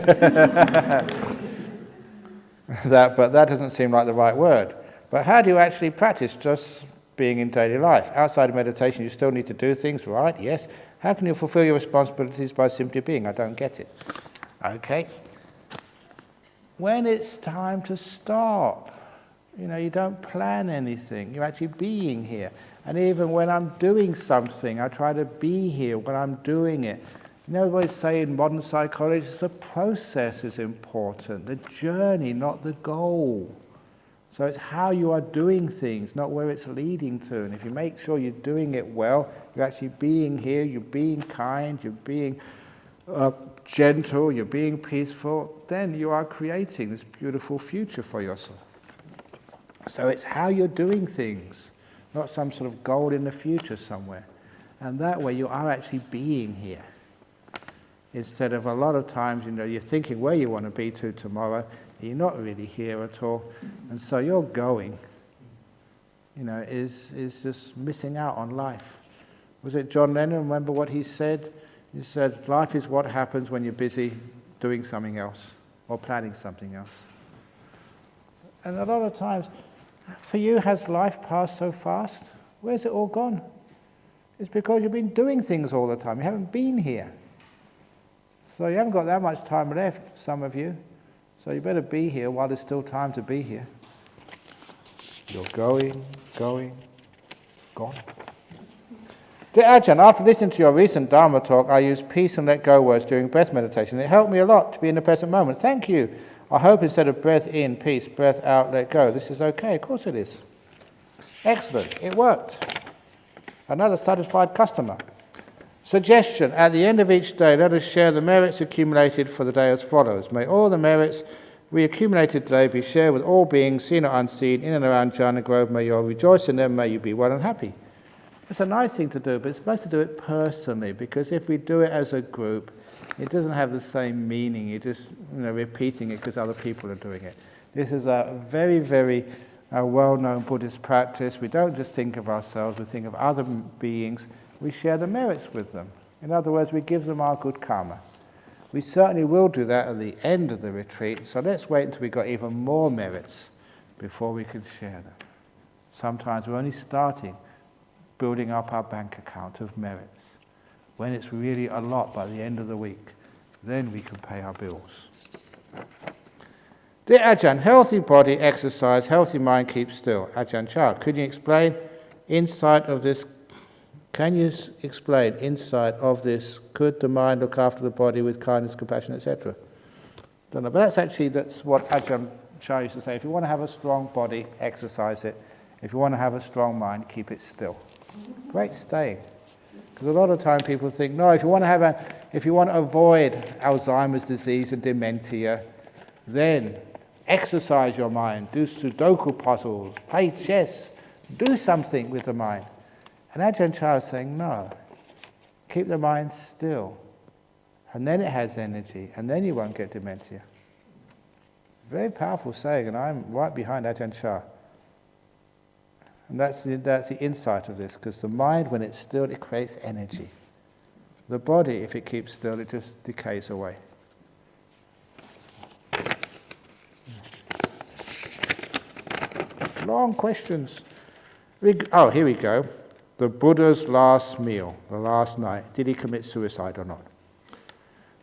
that doesn't seem like the right word. But how do you actually practice just being in daily life? Outside of meditation, you still need to do things, right? Yes. How can you fulfill your responsibilities by simply being? I don't get it. Okay. When it's time to stop, you don't plan anything. You're actually being here. And even when I'm doing something, I try to be here when I'm doing it. You know what they say in modern psychology? The process is important, the journey, not the goal. So it's how you are doing things, not where it's leading to. And if you make sure you're doing it well, you're actually being here, you're being kind, you're being gentle, you're being peaceful, then you are creating this beautiful future for yourself. So it's how you're doing things, not some sort of goal in the future somewhere. And that way you are actually being here. Instead of a lot of times, you're thinking where you want to be to tomorrow, and you're not really here at all. And so your going, is just missing out on life. Was it John Lennon? Remember what he said? He said, life is what happens when you're busy doing something else or planning something else. And a lot of times, for you, has life passed so fast? Where's it all gone? It's because you've been doing things all the time. You haven't been here. So you haven't got that much time left, some of you. So you better be here while there's still time to be here. You're going. Gone. Dear Ajahn, after listening to your recent Dhamma talk, I used peace and let go words during breath meditation. It helped me a lot to be in the present moment. Thank you. I hope instead of breath in, peace, breath out, let go. This is okay. Of course it is. Excellent. It worked. Another satisfied customer. Suggestion. At the end of each day, let us share the merits accumulated for the day as follows. May all the merits we accumulated today be shared with all beings, seen or unseen, in and around Jhana Grove. May you all rejoice in them. May you be well and happy. It's a nice thing to do, but it's supposed to do it personally, because if we do it as a group, it doesn't have the same meaning. You're just repeating it because other people are doing it. This is a very, very well-known Buddhist practice. We don't just think of ourselves, we think of other beings. We share the merits with them. In other words, we give them our good karma. We certainly will do that at the end of the retreat, so let's wait until we've got even more merits before we can share them. Sometimes we're only starting building up our bank account of merits. When it's really a lot by the end of the week, then we can pay our bills. Dear Ajahn, healthy body, exercise, healthy mind, keep still. Ajahn Chah, could you explain insight of this? Can you explain insight of this? Could the mind look after the body with kindness, compassion, etc.? Don't know, but that's what Ajahn Chah used to say. If you want to have a strong body, exercise it. If you want to have a strong mind, keep it still. Great staying. Because a lot of time people think, no, if you want to avoid Alzheimer's disease and dementia, then exercise your mind, do Sudoku puzzles, play chess, do something with the mind. And Ajahn Chah is saying, no, keep the mind still, and then it has energy, and then you won't get dementia. Very powerful saying, and I'm right behind Ajahn Chah. And that's the insight of this, because the mind, when it's still, it creates energy. The body, if it keeps still, it just decays away. Long questions. Here we go. The Buddha's last meal, the last night. Did he commit suicide or not?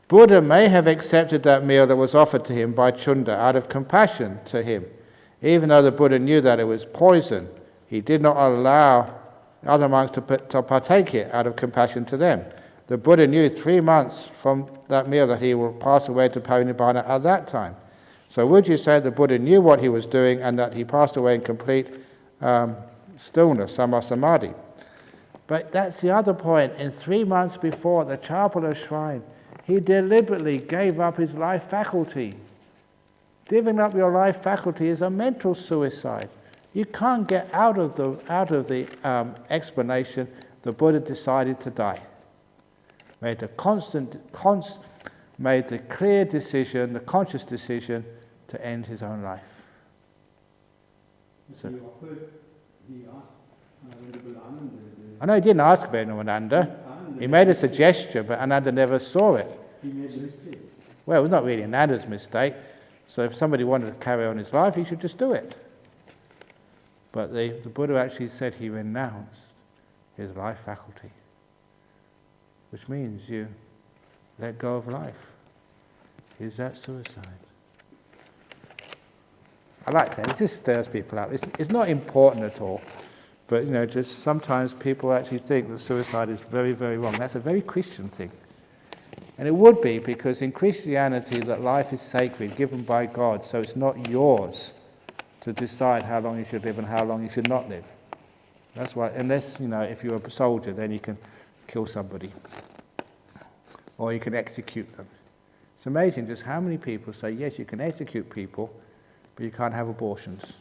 Buddha may have accepted that meal that was offered to him by Chunda out of compassion to him. Even though the Buddha knew that it was poison, he did not allow other monks to partake it out of compassion to them. The Buddha knew 3 months from that meal that he will pass away to Parinibbana at that time. So would you say the Buddha knew what he was doing and that he passed away in complete stillness, sammasamadhi? But that's the other point. In 3 months before the Chapala shrine, he deliberately gave up his life faculty. Giving up your life faculty is a mental suicide. You can't get out of the explanation. The Buddha decided to die. Made the clear decision, the conscious decision to end his own life. So, he asked Venerable Ananda. I know he didn't ask Venerable Ananda. He made a suggestion, but Ananda never saw it. He made a mistake. Well, it was not really Ananda's mistake. So if somebody wanted to carry on his life, he should just do it. But the Buddha actually said he renounced his life faculty, which means you let go of life. Is that suicide? I like that. It just stirs people up. It's not important at all. But, just sometimes people actually think that suicide is very, very wrong. That's a very Christian thing. And it would be because in Christianity that life is sacred, given by God, so it's not yours to decide how long you should live and how long you should not live. That's why, unless, if you're a soldier, then you can kill somebody. Or you can execute them. It's amazing just how many people say, yes, you can execute people, but you can't have abortions.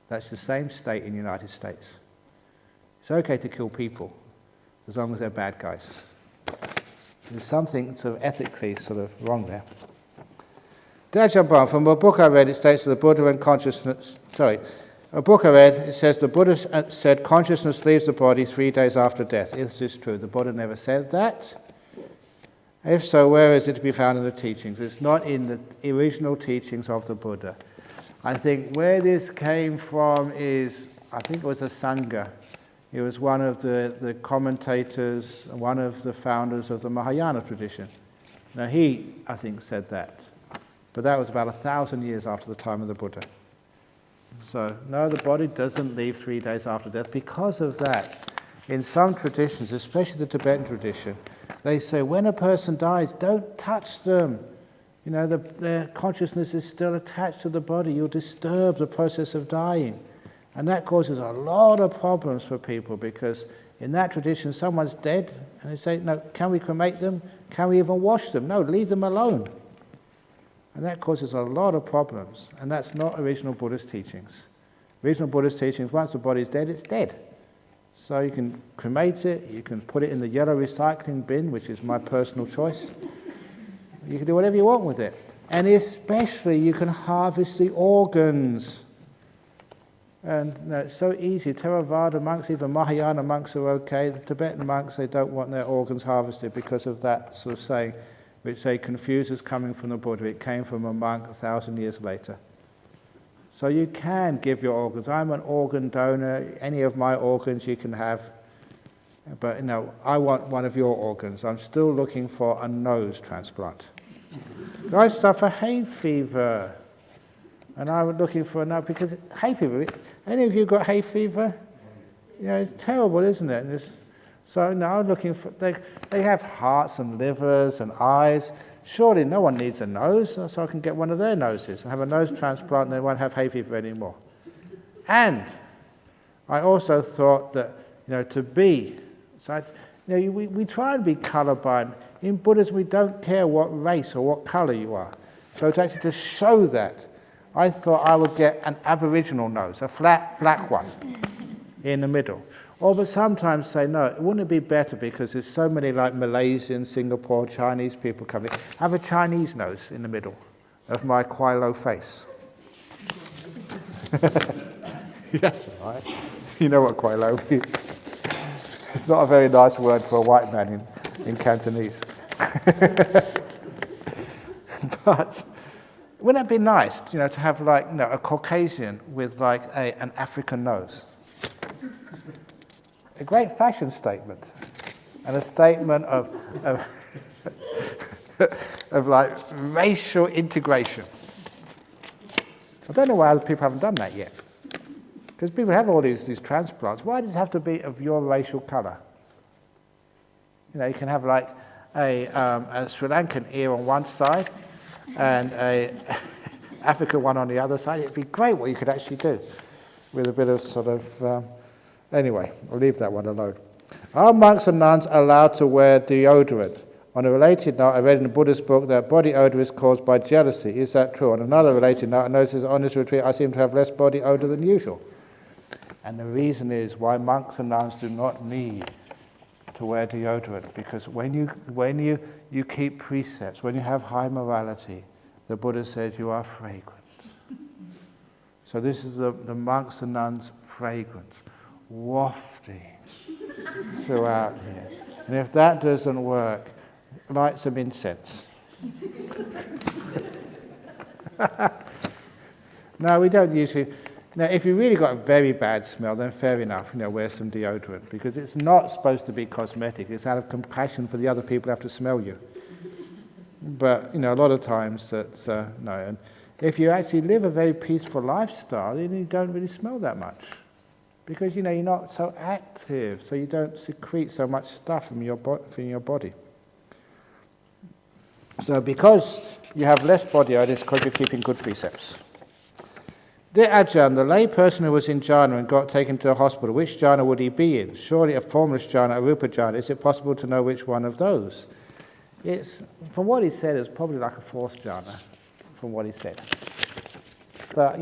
That's the same state in the United States. It's okay to kill people, as long as they're bad guys. There's something sort of ethically sort of wrong there. Ajahn Brahm, from a book I read, it states that the Buddha and consciousness, a book I read, it says the Buddha said consciousness leaves the body 3 days after death. Is this true? The Buddha never said that. If so, where is it to be found in the teachings? It's not in the original teachings of the Buddha. I think where this came from is, I think it was a Sangha. It was one of the commentators, one of the founders of the Mahayana tradition. Now he, I think, said that. But that was about 1,000 years after the time of the Buddha. So, no, the body doesn't leave 3 days after death. Because of that, in some traditions, especially the Tibetan tradition, they say when a person dies, don't touch them. Their consciousness is still attached to the body. You'll disturb the process of dying. And that causes a lot of problems for people because in that tradition, someone's dead, and they say, no, can we cremate them? Can we even wash them? No, leave them alone. And that causes a lot of problems. And that's not original Buddhist teachings. Original Buddhist teachings, once the body's dead, it's dead. So you can cremate it, you can put it in the yellow recycling bin, which is my personal choice. You can do whatever you want with it. And especially you can harvest the organs. And it's so easy. Theravada monks, even Mahayana monks are okay. The Tibetan monks, they don't want their organs harvested because of that sort of saying, which they confuse as coming from the Buddha. It came from a monk 1,000 years later. So you can give your organs. I'm an organ donor. Any of my organs you can have. But I want one of your organs. I'm still looking for a nose transplant. I suffer hay fever. And I was looking for a nose, because hay fever, any of you got hay fever? It's terrible, isn't it? So now I'm looking for, they have hearts and livers and eyes. Surely no one needs a nose, so I can get one of their noses and have a nose transplant and they won't have hay fever anymore. And I also thought that, we try and be colorblind. In Buddhism, we don't care what race or what color you are. So to show that, I thought I would get an Aboriginal nose, a flat black one in the middle. But sometimes say, no, wouldn't it be better because there's so many like Malaysian, Singapore, Chinese people coming. Have a Chinese nose in the middle of my Kwai Lo face. Yes, right. You know what Kwai Lo is. It's not a very nice word for a white man in Cantonese. But wouldn't it be nice, to have a Caucasian with an African nose? A great fashion statement, and a statement of racial integration. I don't know why other people haven't done that yet. Because people have all these transplants. Why does it have to be of your racial colour? You can have a Sri Lankan ear on one side and a African one on the other side. It'd be great what you could actually do with a bit of sort of... Anyway, I'll leave that one alone. Are monks and nuns allowed to wear deodorant? On a related note, I read in a Buddhist book that body odour is caused by jealousy. Is that true? On another related note, I noticed on this retreat I seem to have less body odour than usual. And the reason is why monks and nuns do not need to wear deodorant, because when you keep precepts, when you have high morality, the Buddha says you are fragrant. So this is the monks and nuns' fragrance, wafting throughout here. And if that doesn't work, light some incense. No, we don't usually. Now, if you really got a very bad smell, then fair enough, wear some deodorant, because it's not supposed to be cosmetic. It's out of compassion for the other people who have to smell you. But, a lot of times that's, no. And if you actually live a very peaceful lifestyle, then you don't really smell that much. Because, you're not so active, so you don't secrete so much stuff from your body. So because you have less body odor, it's because you're keeping good precepts. Dear Ajahn, the lay person who was in jhana and got taken to the hospital, which jhana would he be in? Surely a formless jhana, a rupa jhana. Is it possible to know which one of those? It's, from what he said, it's probably like a fourth jhana, from what he said. But,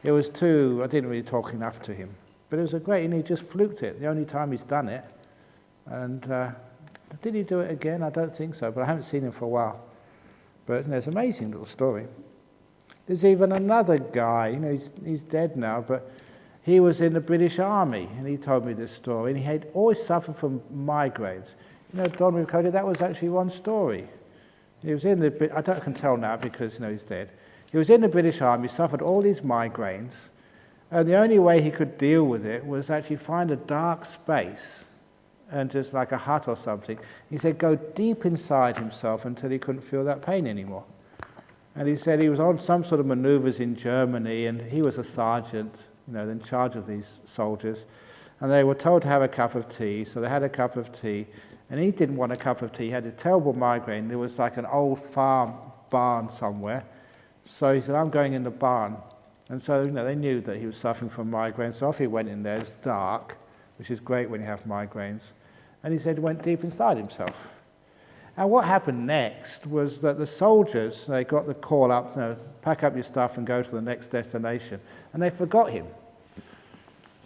it was too, I didn't really talk enough to him. But it was a great, and he just fluked it, the only time he's done it. And did he do it again? I don't think so, but I haven't seen him for a while. But it's an amazing little story. There's even another guy, he's dead now, but he was in the British Army, and he told me this story, and he had always suffered from migraines. Don Ricotta, that was actually one story. He was in the, I can tell now because, he's dead. He was in the British Army, suffered all these migraines, and the only way he could deal with it was actually find a dark space, and just like a hut or something. He said go deep inside himself until he couldn't feel that pain anymore. And he said he was on some sort of maneuvers in Germany, and he was a sergeant, in charge of these soldiers. And they were told to have a cup of tea, so they had a cup of tea. And he didn't want a cup of tea. He had a terrible migraine. There was like an old farm barn somewhere. So he said, I'm going in the barn. And so, they knew that he was suffering from migraines. So off he went in there. It's dark, which is great when you have migraines. And he said he went deep inside himself. And what happened next was that the soldiers, they got the call up, pack up your stuff and go to the next destination. And they forgot him.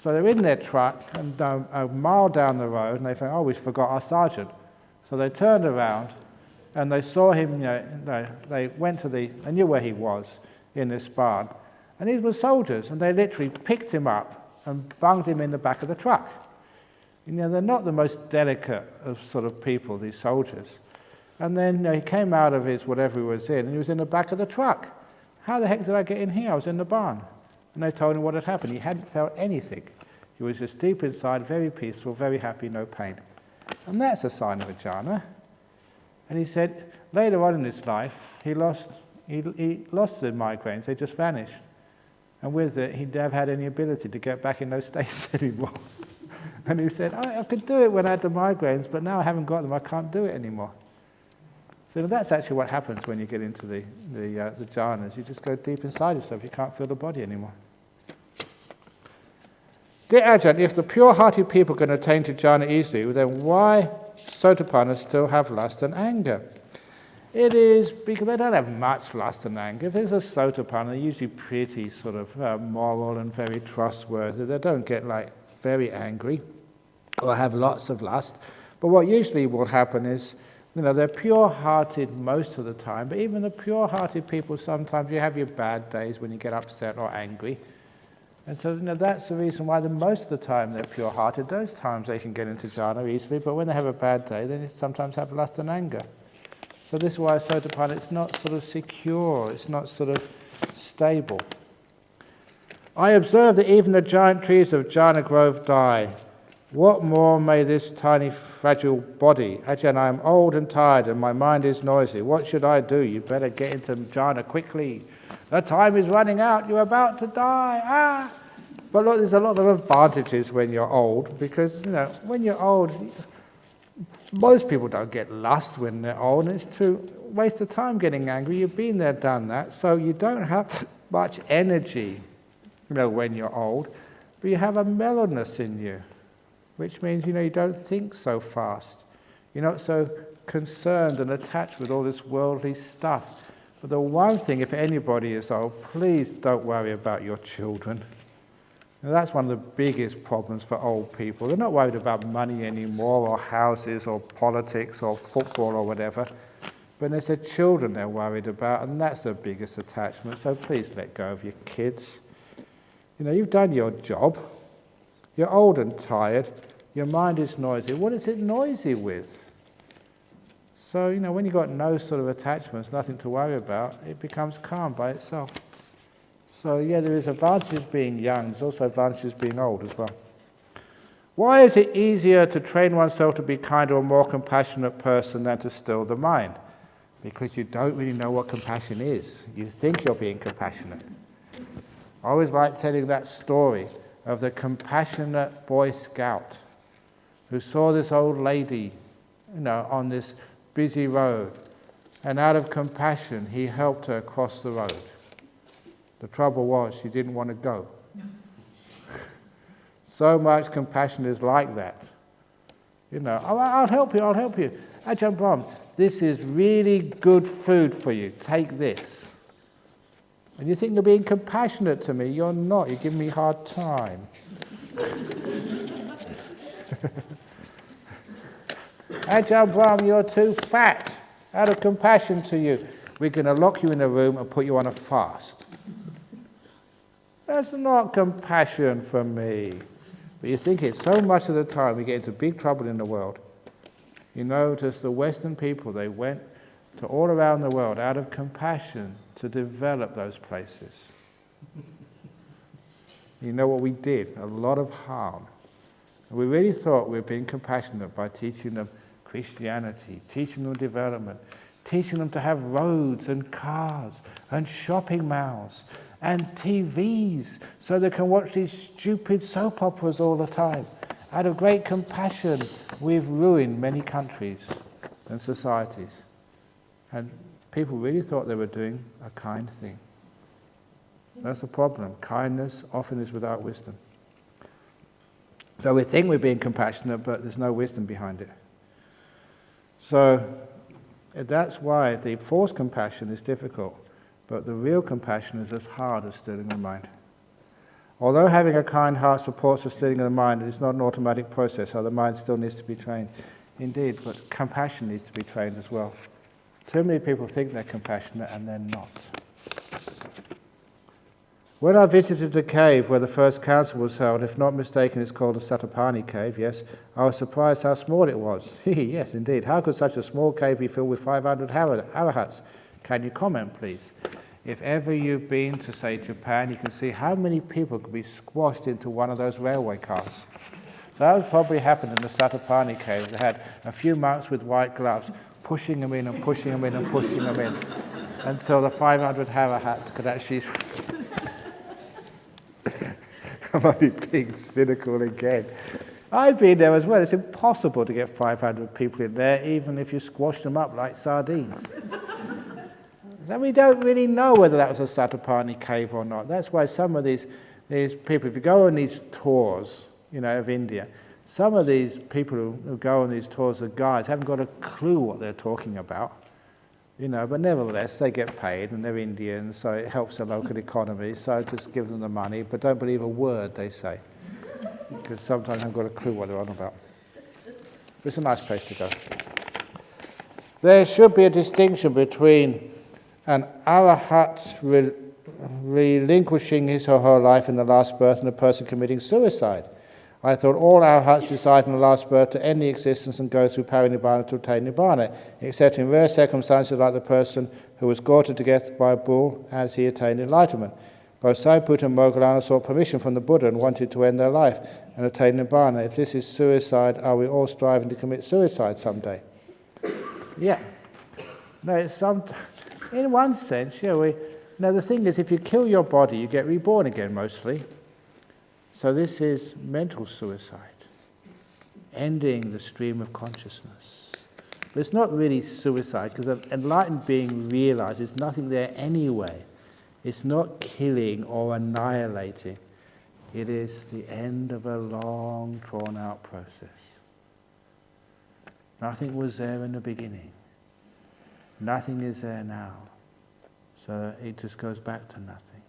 So they're in their truck and a mile down the road, and they think, oh, we forgot our sergeant. So they turned around and they saw him, they went to they knew where he was in this barn. And these were soldiers, and they literally picked him up and bunged him in the back of the truck. They're not the most delicate of sort of people, these soldiers. And then he came out of his whatever he was in, and he was in the back of the truck. How the heck did I get in here? I was in the barn. And they told him what had happened. He hadn't felt anything. He was just deep inside, very peaceful, very happy, no pain. And that's a sign of a jhana. And he said later on in his life, he lost the migraines. They just vanished. And with it, he never had any ability to get back in those states anymore. And he said, I could do it when I had the migraines, but now I haven't got them. I can't do it anymore. So that's actually what happens when you get into the jhanas. You just go deep inside yourself. You can't feel the body anymore. Dear Ajahn, if the pure-hearted people can attain to jhana easily, then why sotapannas still have lust and anger? It is because they don't have much lust and anger. If there's a sotapanna, they're usually pretty sort of moral and very trustworthy. They don't get very angry or have lots of lust. But what usually will happen is, they're pure-hearted most of the time, but even the pure-hearted people, sometimes you have your bad days when you get upset or angry. And so, that's the reason why most of the time they're pure-hearted. Those times they can get into jhana easily, but when they have a bad day, then they sometimes have lust and anger. So this is why sotapanna, it's not sort of secure, it's not sort of stable. I observe that even the giant trees of jhana grove die. What more may this tiny fragile body? Ajahn, I am old and tired and my mind is noisy. What should I do? You better get into jhana quickly. The time is running out. You're about to die. But look, there's a lot of advantages when you're old because, when you're old, most people don't get lust when they're old. And it's a waste of time getting angry. You've been there, done that. So you don't have much energy, when you're old. But you have a mellowness in you, which means, you don't think so fast. You're not so concerned and attached with all this worldly stuff. But the one thing, if anybody is old, please don't worry about your children. Now, that's one of the biggest problems for old people. They're not worried about money anymore, or houses, or politics, or football, or whatever. But it's their children they're worried about, and that's their biggest attachment. So please let go of your kids. You've done your job. You're old and tired. Your mind is noisy. What is it noisy with? So, when you've got no sort of attachments, nothing to worry about, it becomes calm by itself. So, there is advantages being young. There's also advantages being old as well. Why is it easier to train oneself to be kinder or more compassionate person than to still the mind? Because you don't really know what compassion is. You think you're being compassionate. I always like telling that story of the compassionate Boy Scout who saw this old lady, on this busy road, And out of compassion, he helped her cross the road. The trouble was, she didn't want to go. So much compassion is like that. You know, oh, I'll help you. Ajahn Brahm, this is really good food for you. Take this. And you think you're being compassionate to me. You're not. You're giving me a hard time. Ajahn Brahm, you're too fat. Out of compassion to you, we're going to lock you in a room and put you on a fast. That's not compassion for me. But you think it so much of the time we get into big trouble in the world. You notice the Western people, they went to all around the world out of compassion to develop those places. You know what we did? A lot of harm. And we really thought we were being compassionate by teaching them Christianity, teaching them development, teaching them to have roads and cars and shopping malls and TVs so they can watch these stupid soap operas all the time. Out of great compassion, we've ruined many countries and societies. And people really thought they were doing a kind thing. That's the problem. Kindness often is without wisdom. So we think we're being compassionate, but there's no wisdom behind it. So that's why the forced compassion is difficult. But the real compassion is as hard as stilling the mind. Although having a kind heart supports the stilling of the mind, it is not an automatic process, so the mind still needs to be trained. Indeed, but compassion needs to be trained as well. Too many people think they're compassionate and they're not. When I visited the cave where the first council was held, if not mistaken it's called the Satapani cave, yes, I was surprised how small it was. Yes, indeed. How could such a small cave be filled with 500 arahats? Can you comment, please? If ever you've been to, say, Japan, you can see how many people could be squashed into one of those railway cars. So that would probably happen in the Satapani cave. They had a few monks with white gloves pushing them in and pushing them in and pushing them in until the 500 arahats could actually... I'm only being cynical again. I've been there as well. It's impossible to get 500 people in there, even if you squash them up like sardines. So we don't really know whether that was a Satapani cave or not. That's why some of these people, if you go on these tours, you know, of India, some of these people who go on these tours, the guides, haven't got a clue what they're talking about. You know, but nevertheless, they get paid and they're Indians, so it helps the local economy, so just give them the money, but don't believe a word they say. Because sometimes I haven't got a clue what they're on about. It's a nice place to go. There should be a distinction between an arahat relinquishing his or her life in the last birth and a person committing suicide. I thought all arahats decide in the last birth to end the existence and go through parinibbana to attain nibbana, except in rare circumstances like the person who was gored to death by a bull as he attained enlightenment. Both Sariputta and Moggallana sought permission from the Buddha and wanted to end their life and attain nibbana. If this is suicide, are we all striving to commit suicide someday? Yeah. No, it's in one sense, yeah. Now the thing is, if you kill your body, you get reborn again mostly. So this is mental suicide, ending the stream of consciousness. But it's not really suicide, because an enlightened being realizes there's nothing there anyway. It's not killing or annihilating. It is the end of a long, drawn-out process. Nothing was there in the beginning. Nothing is there now. So it just goes back to nothing.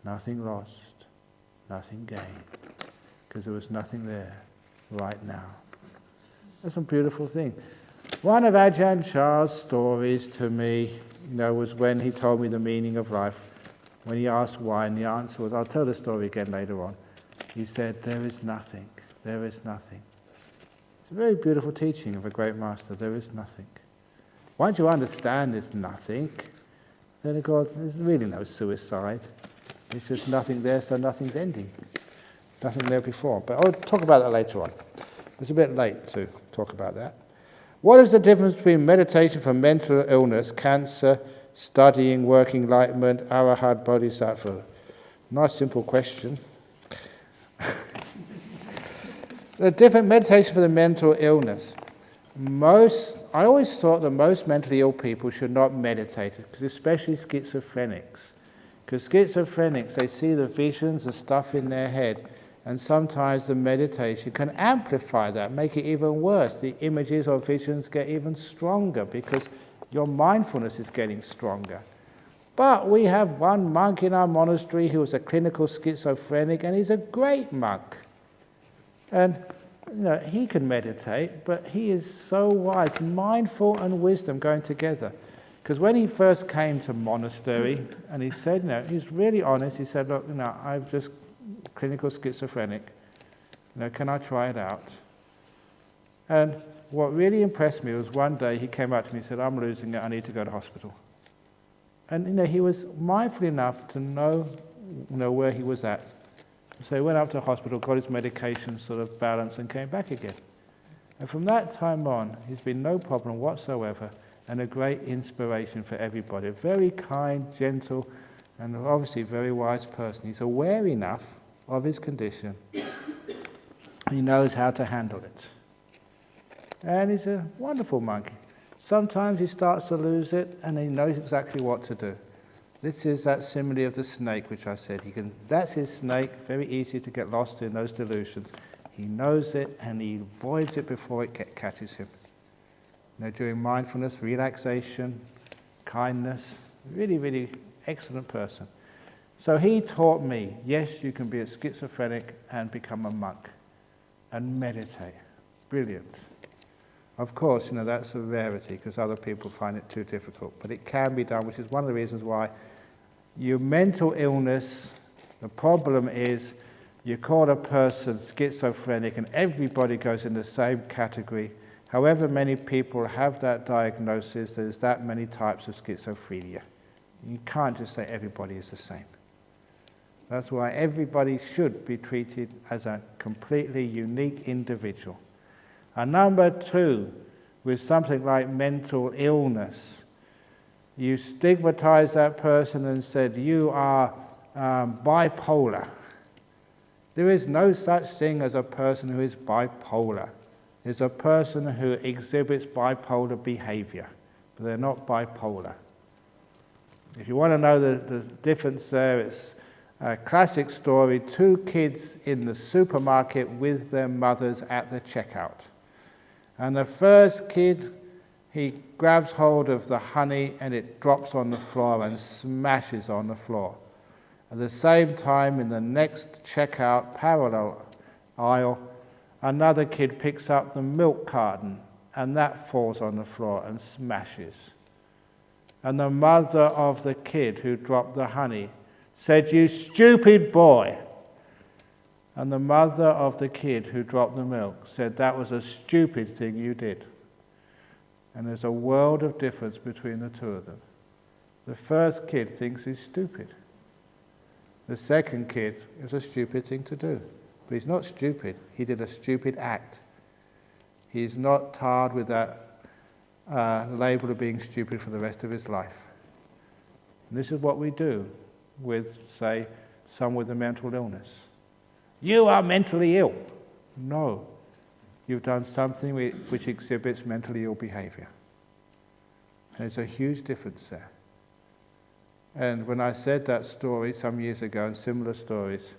Nothing lost, nothing gained, because there was nothing there right now. That's a beautiful thing. One of Ajahn Chah's stories to me, was when he told me the meaning of life. When he asked why, and the answer was, I'll tell the story again later on. He said, there is nothing, there is nothing. It's a very beautiful teaching of a great master, there is nothing. Once you understand there's nothing, then of course there's really no suicide. It's just nothing there, so nothing's ending. Nothing there before. But I'll talk about that later on. It's a bit late to talk about that. What is the difference between meditation for mental illness, cancer, studying, working enlightenment, arahat, bodhisattva? Nice simple question. The different meditation for the mental illness. Most I always thought that most mentally ill people should not meditate, because especially schizophrenics. Because schizophrenics, they see the visions, the stuff in their head, and sometimes the meditation can amplify that, make it even worse. The images or visions get even stronger because your mindfulness is getting stronger. But we have one monk in our monastery who was a clinical schizophrenic, and he's a great monk. And he can meditate, but he is so wise. Mindful and wisdom going together. Because when he first came to monastery, and he said, he's really honest, he said, look, I'm just clinical schizophrenic. Can I try it out? And what really impressed me was one day he came up to me and said, I'm losing it, I need to go to hospital. And he was mindful enough to know where he was at. So he went up to the hospital, got his medication sort of balanced, and came back again. And from that time on, he's been no problem whatsoever, and a great inspiration for everybody. A very kind, gentle, and obviously very wise person. He's aware enough of his condition. He knows how to handle it. And he's a wonderful monk. Sometimes he starts to lose it, and he knows exactly what to do. This is that simile of the snake, which I said. That's his snake, very easy to get lost in those delusions. He knows it, and he avoids it before it catches him. During mindfulness, relaxation, kindness, really, really excellent person. So he taught me, yes, you can be a schizophrenic and become a monk and meditate. Brilliant. Of course, that's a rarity because other people find it too difficult, but it can be done, which is one of the reasons why your mental illness, the problem is you call a person schizophrenic and everybody goes in the same category. However many people have that diagnosis, there's that many types of schizophrenia. You can't just say everybody is the same. That's why everybody should be treated as a completely unique individual. And number two, with something like mental illness, you stigmatize that person and said, you are bipolar. There is no such thing as a person who is bipolar. There's a person who exhibits bipolar behavior, but they're not bipolar. If you want to know the difference there, it's a classic story, two kids in the supermarket with their mothers at the checkout. And the first kid, he grabs hold of the honey and it drops on the floor and smashes on the floor. At the same time, in the next checkout parallel aisle, another kid picks up the milk carton and that falls on the floor and smashes. And the mother of the kid who dropped the honey said, "You stupid boy." And the mother of the kid who dropped the milk said, "That was a stupid thing you did." And there's a world of difference between the two of them. The first kid thinks he's stupid. The second kid, it was a stupid thing to do. But he's not stupid. He did a stupid act. He's not tarred with that label of being stupid for the rest of his life. And this is what we do with, say, someone with a mental illness. You are mentally ill. No. You've done something which exhibits mentally ill behavior. And there's a huge difference there. And when I said that story some years ago, and similar stories,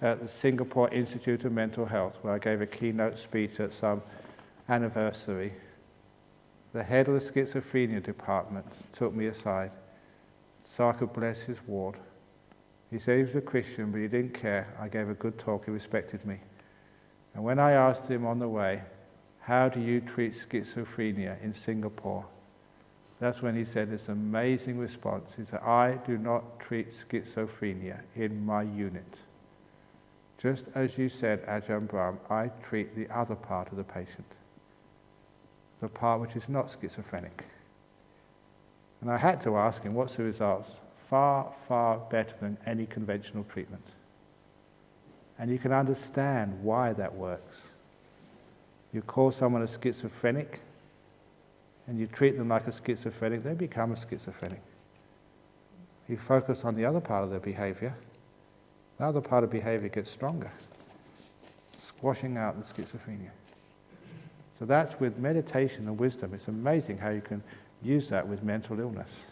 at the Singapore Institute of Mental Health, where I gave a keynote speech at some anniversary, the head of the schizophrenia department took me aside so I could bless his ward. He said he was a Christian, but he didn't care. I gave a good talk. He respected me. And when I asked him on the way, "How do you treat schizophrenia in Singapore?" That's when he said this amazing response. He said, "I do not treat schizophrenia in my unit. Just as you said, Ajahn Brahm, I treat the other part of the patient, the part which is not schizophrenic." And I had to ask him, what's the results? Far, far better than any conventional treatment. And you can understand why that works. You call someone a schizophrenic, and you treat them like a schizophrenic, they become a schizophrenic. You focus on the other part of their behavior, the other part of behavior gets stronger, squashing out the schizophrenia. So that's with meditation and wisdom. It's amazing how you can use that with mental illness.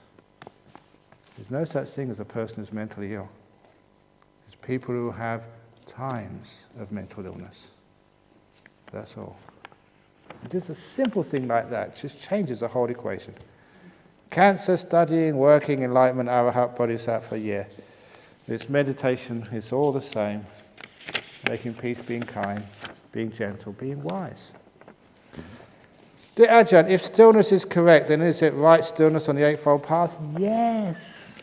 There's no such thing as a person who's mentally ill. There's people who have times of mental illness. That's all. And just a simple thing like that just changes the whole equation. Cancer, studying, working, enlightenment, arahat, bodhisattva, yeah. It's meditation, it's all the same. Making peace, being kind, being gentle, being wise. Dear Ajahn, if stillness is correct, then is it right stillness on the Eightfold Path? Yes.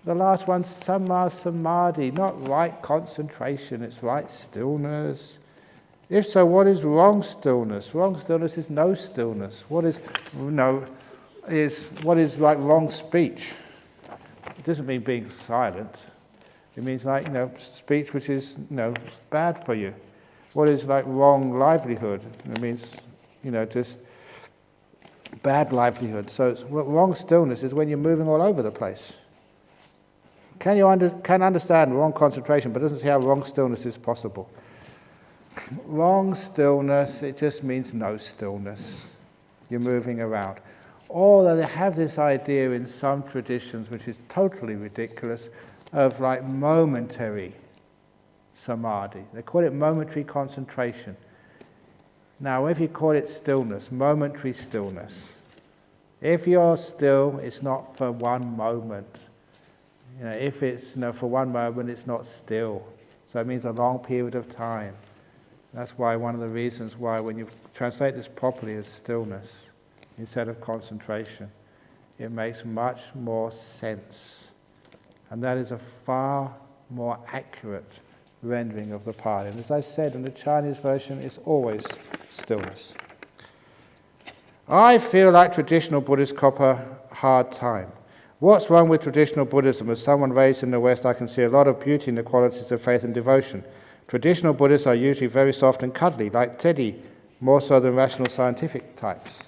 The last one, samma samadhi, not right concentration, it's right stillness. If so, what is wrong stillness? Wrong stillness is no stillness. What is like wrong speech? It doesn't mean being silent. It means like, speech which is, bad for you. What is like wrong livelihood? It means, just bad livelihood. So wrong stillness is when you're moving all over the place. Can understand wrong concentration, but doesn't see how wrong stillness is possible. Wrong stillness, it just means no stillness. You're moving around. Although they have this idea in some traditions, which is totally ridiculous, of like momentary samadhi. They call it momentary concentration. Now, if you call it stillness, momentary stillness, if you're still, it's not for one moment. If it's for one moment, it's not still. So it means a long period of time. That's why one of the reasons why when you translate this properly as stillness instead of concentration, it makes much more sense. And that is a far more accurate rendering of the Pali. And as I said, in the Chinese version, it's always stillness. I feel like traditional Buddhists cop a hard time. What's wrong with traditional Buddhism? As someone raised in the West, I can see a lot of beauty in the qualities of faith and devotion. Traditional Buddhists are usually very soft and cuddly, like Teddy, more so than rational scientific types.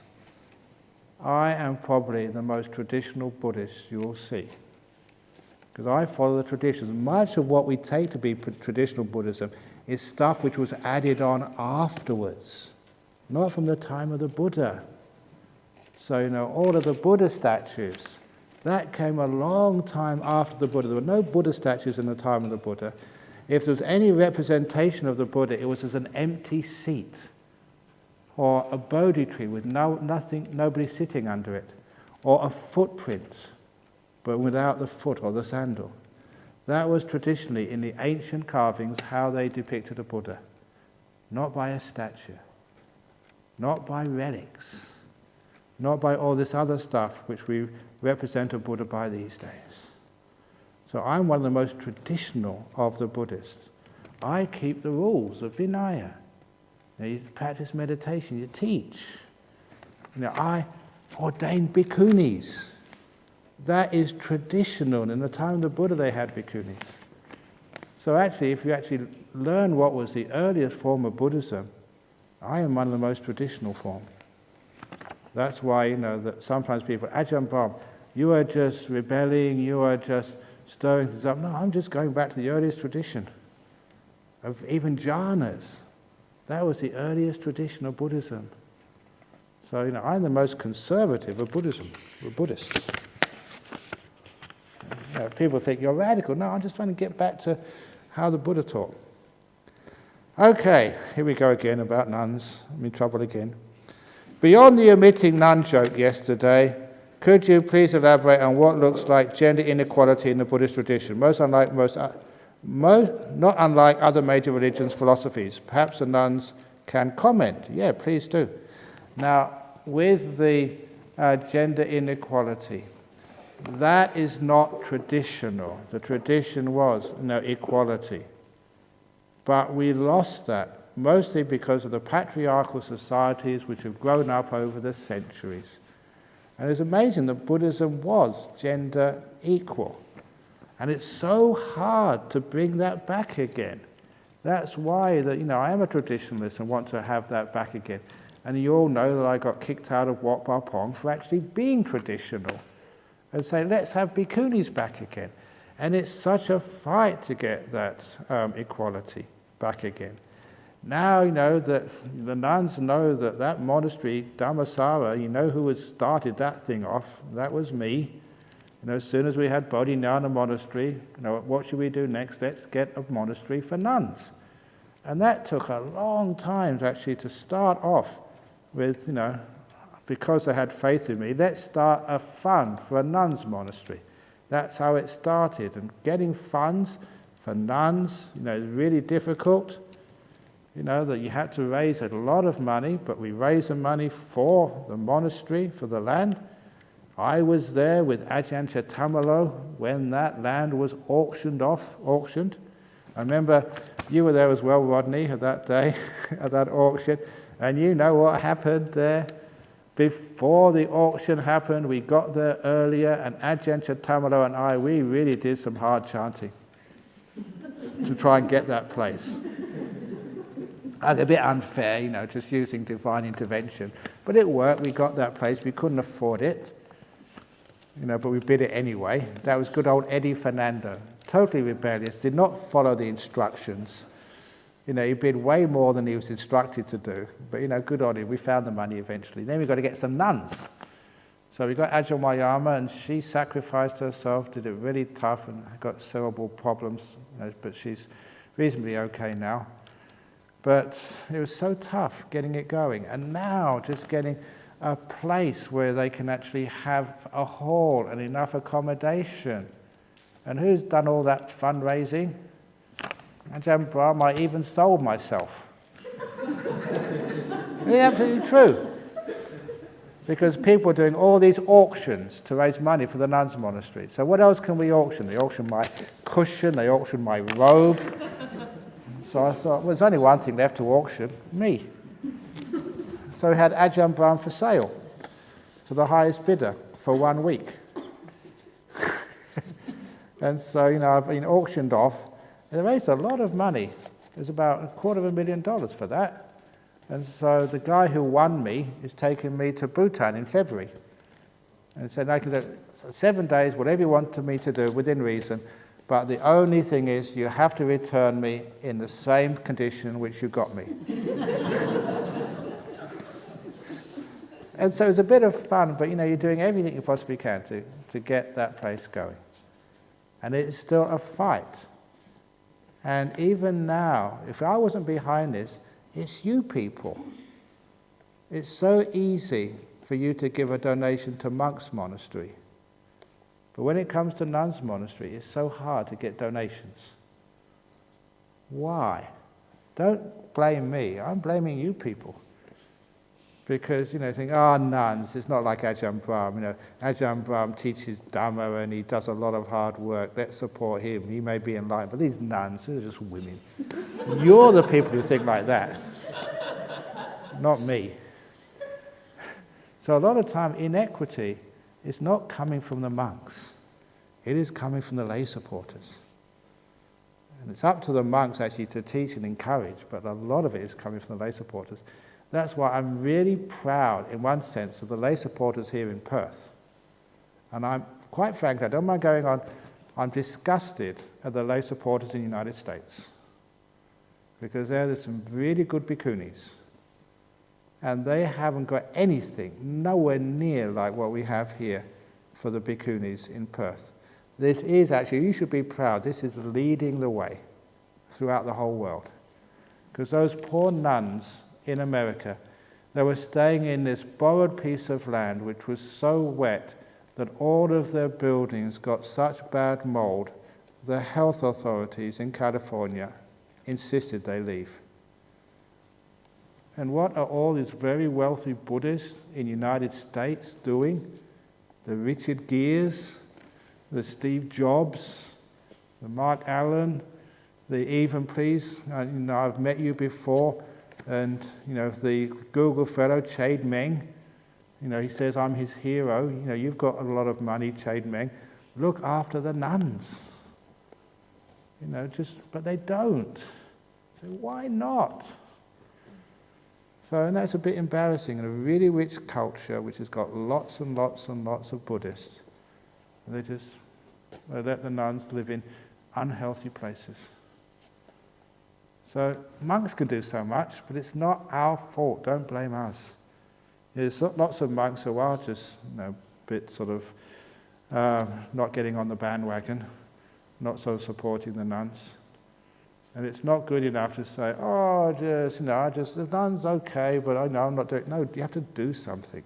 I am probably the most traditional Buddhist you will see, because I follow the traditions. Much of what we take to be traditional Buddhism is stuff which was added on afterwards, not from the time of the Buddha. So, all of the Buddha statues, that came a long time after the Buddha. There were no Buddha statues in the time of the Buddha. If there was any representation of the Buddha, it was as an empty seat or a Bodhi tree with nobody sitting under it, or a footprint, but without the foot or the sandal. That was traditionally in the ancient carvings how they depicted a Buddha. Not by a statue, not by relics, not by all this other stuff which we represent a Buddha by these days. So I'm one of the most traditional of the Buddhists. I keep the rules of Vinaya. You practice meditation, you teach. I ordain bhikkhunis. That is traditional. In the time of the Buddha they had bhikkhunis. So actually, if you actually learn what was the earliest form of Buddhism, I am one of the most traditional form. That's why, that sometimes people, Ajahn Brahm, you are just rebelling, you are just stirring things up. No, I'm just going back to the earliest tradition of even jhanas. That was the earliest tradition of Buddhism. So, I'm the most conservative of Buddhism, of Buddhists. People think you're radical. No, I'm just trying to get back to how the Buddha taught. Okay, here we go again about nuns. I'm in trouble again. Beyond the omitting nun joke yesterday, could you please elaborate on what looks like gender inequality in the Buddhist tradition, not unlike other major religions' philosophies? Perhaps the nuns can comment. Yeah, please do. Now, with the gender inequality, that is not traditional. The tradition was equality. But we lost that, mostly because of the patriarchal societies which have grown up over the centuries. And it's amazing that Buddhism was gender equal. And it's so hard to bring that back again. That's why I am a traditionalist and want to have that back again. And you all know that I got kicked out of Wat Pa Pong for actually being traditional. And say, let's have bhikkhunis back again. And it's such a fight to get that equality back again. Now you know that the nuns know that that monastery, Dhammasara, you know who had started that thing off? That was me. You know, as soon as we had Bodhinyana monastery, you know, what should we do next? Let's get a monastery for nuns. And that took a long time actually to start off with, you know, because they had faith in me, let's start a fund for a nuns monastery. That's how it started. And getting funds for nuns, you know, is really difficult. You know, that you had to raise a lot of money, but we raised the money for the monastery, for the land. I was there with Ajahn when that land was auctioned. I remember you were there as well, Rodney, at that day, at that auction, and you know what happened there. Before the auction happened, we got there earlier, and Ajahn and I, we really did some hard chanting to try and get that place. A bit unfair, you know, just using divine intervention. But it worked, we got that place, we couldn't afford it. You know, but we bid it anyway. That was good old Eddie Fernando. Totally rebellious, did not follow the instructions. You know, he bid way more than he was instructed to do. But, you know, good on him, we found the money eventually. Then we got to get some nuns. So we got Ajahn Wayama, and she sacrificed herself, did it really tough, and got cerebral problems, you know, but she's reasonably okay now. But it was so tough getting it going. And now just getting a place where they can actually have a hall and enough accommodation. And who's done all that fundraising? Ajahn Brahm, I even sold myself. It's absolutely true. Because people are doing all these auctions to raise money for the nuns' monastery. So what else can we auction? They auction my cushion, they auction my robe. So I thought, well, there's only one thing left to auction, me. So we had Ajahn Brahm for sale to the highest bidder for 1 week. And so, you know, I've been auctioned off. They raised a lot of money. It was about $250,000 for that. And so the guy who won me is taking me to Bhutan in February. And said, I can do 7 days, whatever you want me to do, within reason. But the only thing is, you have to return me in the same condition in which you got me. And so it was a bit of fun, but you know, you're doing everything you possibly can to get that place going. And it's still a fight. And even now, if I wasn't behind this, it's you people. It's so easy for you to give a donation to monks' monastery. But when it comes to nuns' monastery, it's so hard to get donations. Why? Don't blame me. I'm blaming you people. Because, you know, think, nuns, it's not like Ajahn Brahm. You know, Ajahn Brahm teaches Dhamma and he does a lot of hard work. Let's support him. He may be enlightened. But these nuns, they're just women. You're the people who think like that. Not me. So a lot of time, inequity is not coming from the monks. It is coming from the lay supporters. And it's up to the monks actually to teach and encourage, but a lot of it is coming from the lay supporters. That's why I'm really proud, in one sense, of the lay supporters here in Perth. And I'm, quite frankly, I don't mind going on, I'm disgusted at the lay supporters in the United States. Because there's some really good bhikkhunis. And they haven't got anything, nowhere near like what we have here for the bhikkhunis in Perth. This is actually, you should be proud, this is leading the way throughout the whole world. Because those poor nuns in America, they were staying in this borrowed piece of land which was so wet that all of their buildings got such bad mold, the health authorities in California insisted they leave. And what are all these very wealthy Buddhists in the United States doing? The Richard Gere's, the Steve Jobs, the Mark Allen, the even please, you know, I've met you before, and you know, the Google fellow, Chade Meng, you know, he says, I'm his hero. You know, you've got a lot of money, Chade Meng. Look after the nuns. You know, but they don't. So why not? So, and that's a bit embarrassing in a really rich culture which has got lots and lots and lots of Buddhists. They let the nuns live in unhealthy places. So monks can do so much, but it's not our fault. Don't blame us. There's lots of monks who are just, a bit sort of not getting on the bandwagon, not so supporting the nuns. And it's not good enough to say, oh, the nuns okay, but I know I'm not doing. No, you have to do something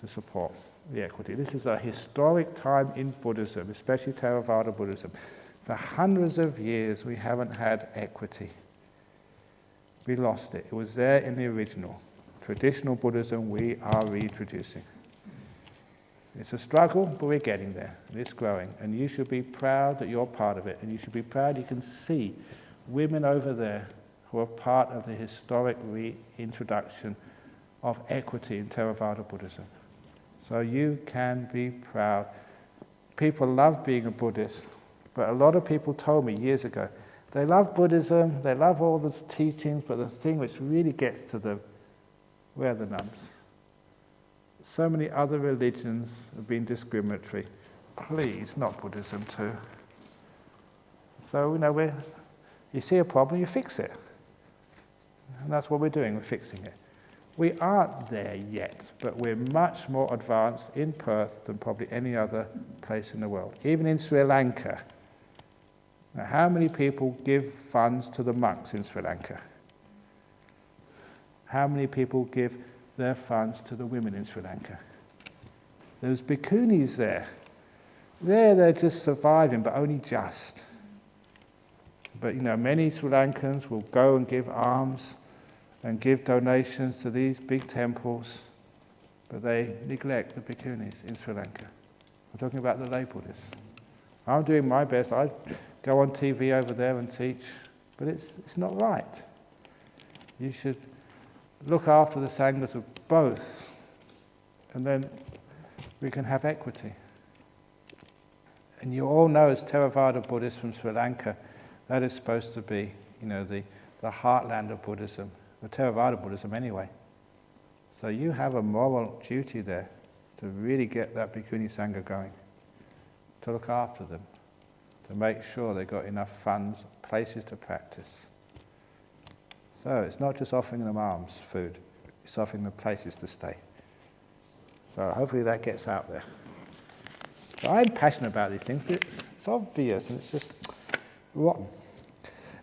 to support the equity. This is a historic time in Buddhism, especially Theravada Buddhism. For hundreds of years, we haven't had equity. We lost it. It was there in the original. Traditional Buddhism, we are reintroducing. It's a struggle, but we're getting there. And it's growing. And you should be proud that you're part of it. And you should be proud you can see women over there who are part of the historic reintroduction of equity in Theravada Buddhism. So you can be proud. People love being a Buddhist. But a lot of people told me years ago, they love Buddhism, they love all the teachings, but the thing which really gets to them, where are the nuns? So many other religions have been discriminatory. Please, not Buddhism too. So, you see a problem, you fix it. And that's what we're doing, we're fixing it. We aren't there yet, but we're much more advanced in Perth than probably any other place in the world. Even in Sri Lanka. Now, how many people give funds to the monks in Sri Lanka? How many people give their funds to the women in Sri Lanka? Those bhikkhunis there. They're just surviving, but only just. But many Sri Lankans will go and give alms and give donations to these big temples, but they neglect the bhikkhunis in Sri Lanka. I'm talking about the lay Buddhists. I'm doing my best. I go on TV over there and teach, but it's not right. You should look after the sanghas of both, and then we can have equity. And you all know, as Theravada Buddhists from Sri Lanka, that is supposed to be, the heartland of Buddhism, or Theravada Buddhism anyway. So you have a moral duty there to really get that Bhikkhuni Sangha going, to look after them, to make sure they've got enough funds, places to practice. So it's not just offering them alms, food, it's offering them places to stay. So hopefully that gets out there. But I'm passionate about these things, but it's obvious and it's just rotten.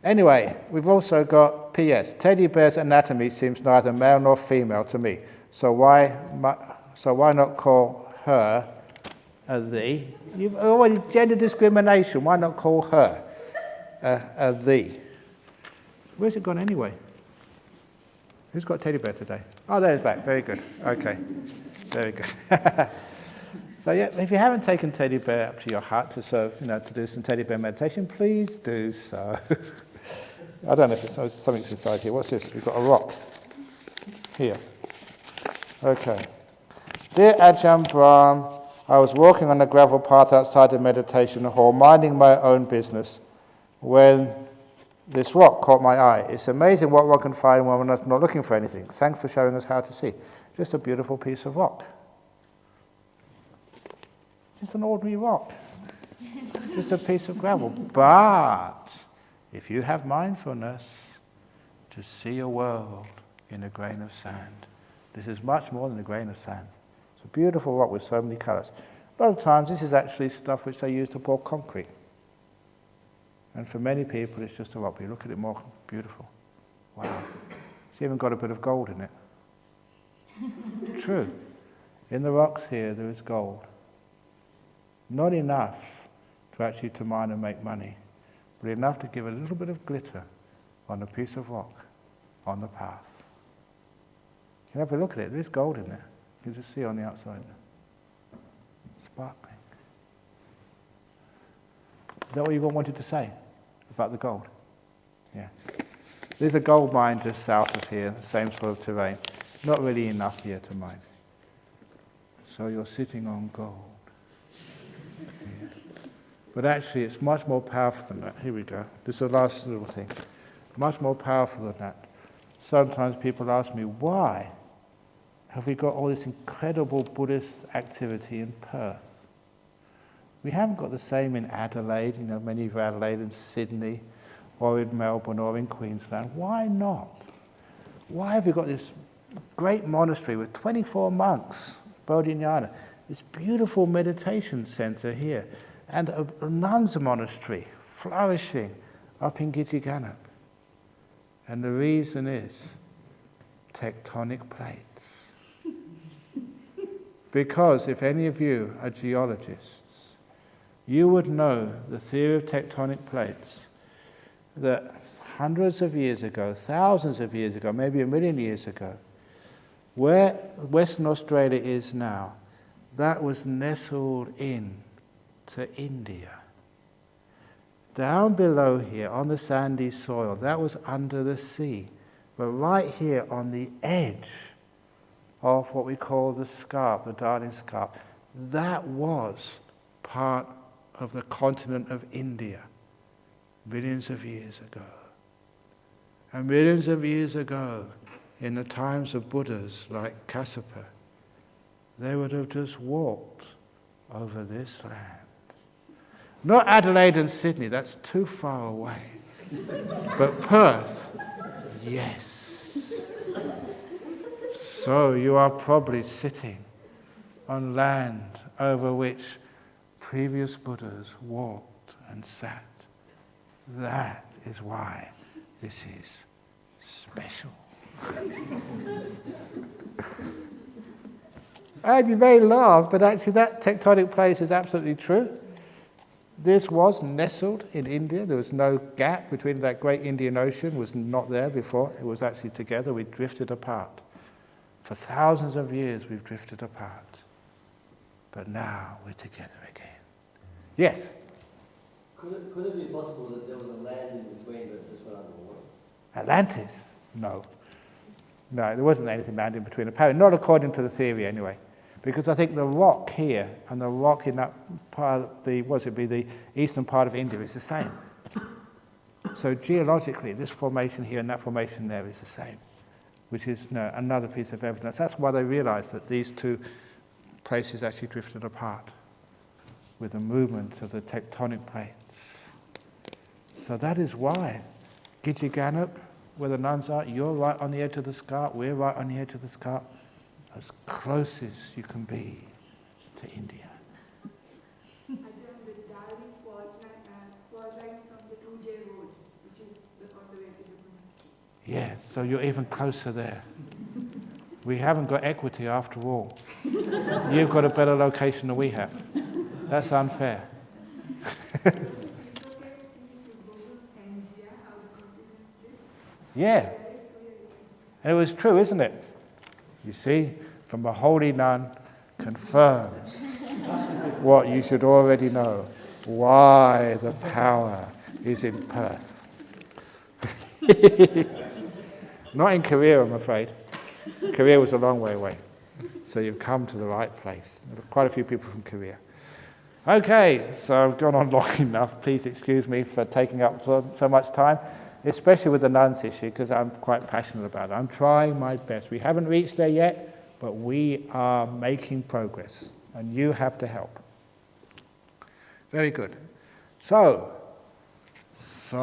Anyway, we've also got P.S. Teddy bear's anatomy seems neither male nor female to me. So why not call her a thee? You've already gender discrimination. Why not call her a thee? Where's it gone anyway? Who's got teddy bear today? Oh, there's back. Very good. Okay. Very good. So yeah, if you haven't taken teddy bear up to your hut to serve, to do some teddy bear meditation, please do so. I don't know if it's something's inside here. What's this? We've got a rock here. Okay. Dear Ajahn Brahm, I was walking on the gravel path outside the meditation hall, minding my own business, when this rock caught my eye. It's amazing what one can find when we're not looking for anything. Thanks for showing us how to see. Just a beautiful piece of rock. Just an ordinary rock. Just a piece of gravel. But if you have mindfulness to see a world in a grain of sand, this is much more than a grain of sand. It's a beautiful rock with so many colours. A lot of times this is actually stuff which they use to pour concrete. And for many people it's just a rock, but you look at it more beautiful. Wow. It's even got a bit of gold in it. True. In the rocks here there is gold. Not enough to mine and make money, but enough to give a little bit of glitter on a piece of rock on the path. You can have a look at it, there is gold in there. You can just see on the outside. Sparkling. Is that what you wanted to say about the gold? Yeah. There's a gold mine just south of here, the same sort of terrain. Not really enough here to mine. So you're sitting on gold. Yeah. But actually it's much more powerful than that. Here we go. This is the last little thing. Much more powerful than that. Sometimes people ask me, why have we got all this incredible Buddhist activity in Perth? We haven't got the same in Adelaide, many of Adelaide and Sydney, or in Melbourne or in Queensland. Why not? Why have we got this great monastery with 24 monks, Bodhinyana, this beautiful meditation center here, and a nuns monastery flourishing up in Gijiganap? And the reason is tectonic plates. Because if any of you are geologists, you would know the theory of tectonic plates, that hundreds of years ago, thousands of years ago, maybe 1 million years ago, where Western Australia is now, that was nestled in to India. Down below here, on the sandy soil, that was under the sea. But right here on the edge of what we call the scarp, the Darling Scarp, that was part of the continent of India millions of years ago. And millions of years ago, in the times of Buddhas like Kassapa, they would have just walked over this land. Not Adelaide and Sydney, that's too far away. But Perth, yes. So you are probably sitting on land over which previous Buddhas walked and sat. That is why this is special. And you may laugh, but actually that tectonic place is absolutely true. This was nestled in India. There was no gap between that great Indian Ocean, was not there before. It was actually together. We drifted apart. For thousands of years we've drifted apart. But now we're together again. Yes? Could it be possible that there was a land in between that just went underwater? Atlantis? No. No, there wasn't anything land in between. Apparently, not according to the theory anyway. Because I think the rock here and the rock in that part of the eastern part of India is the same. So geologically, this formation here and that formation there is the same, which is another piece of evidence. That's why they realized that these two places actually drifted apart with the movement of the tectonic plates. So that is why Gijiganap, where the nuns are, you're right on the edge of the scarp, we're right on the edge of the scarp, as close as you can be to India. Ajahn, the Dari fault lines on the 2J road, which is on the way to the monastery. Yeah, so you're even closer there. We haven't got equity after all. You've got a better location than we have. That's unfair. Yeah. And it was true, isn't it? You see, from a holy nun confirms what you should already know, why the power is in Perth. Not in Korea, I'm afraid. Korea was a long way away. So you've come to the right place. There are quite a few people from Korea. Okay, so I've gone on long enough. Please excuse me for taking up so much time, especially with the nuns issue, because I'm quite passionate about it. I'm trying my best. We haven't reached there yet, but we are making progress, and you have to help. Very good. So, sadhu,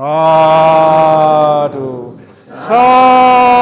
sadhu.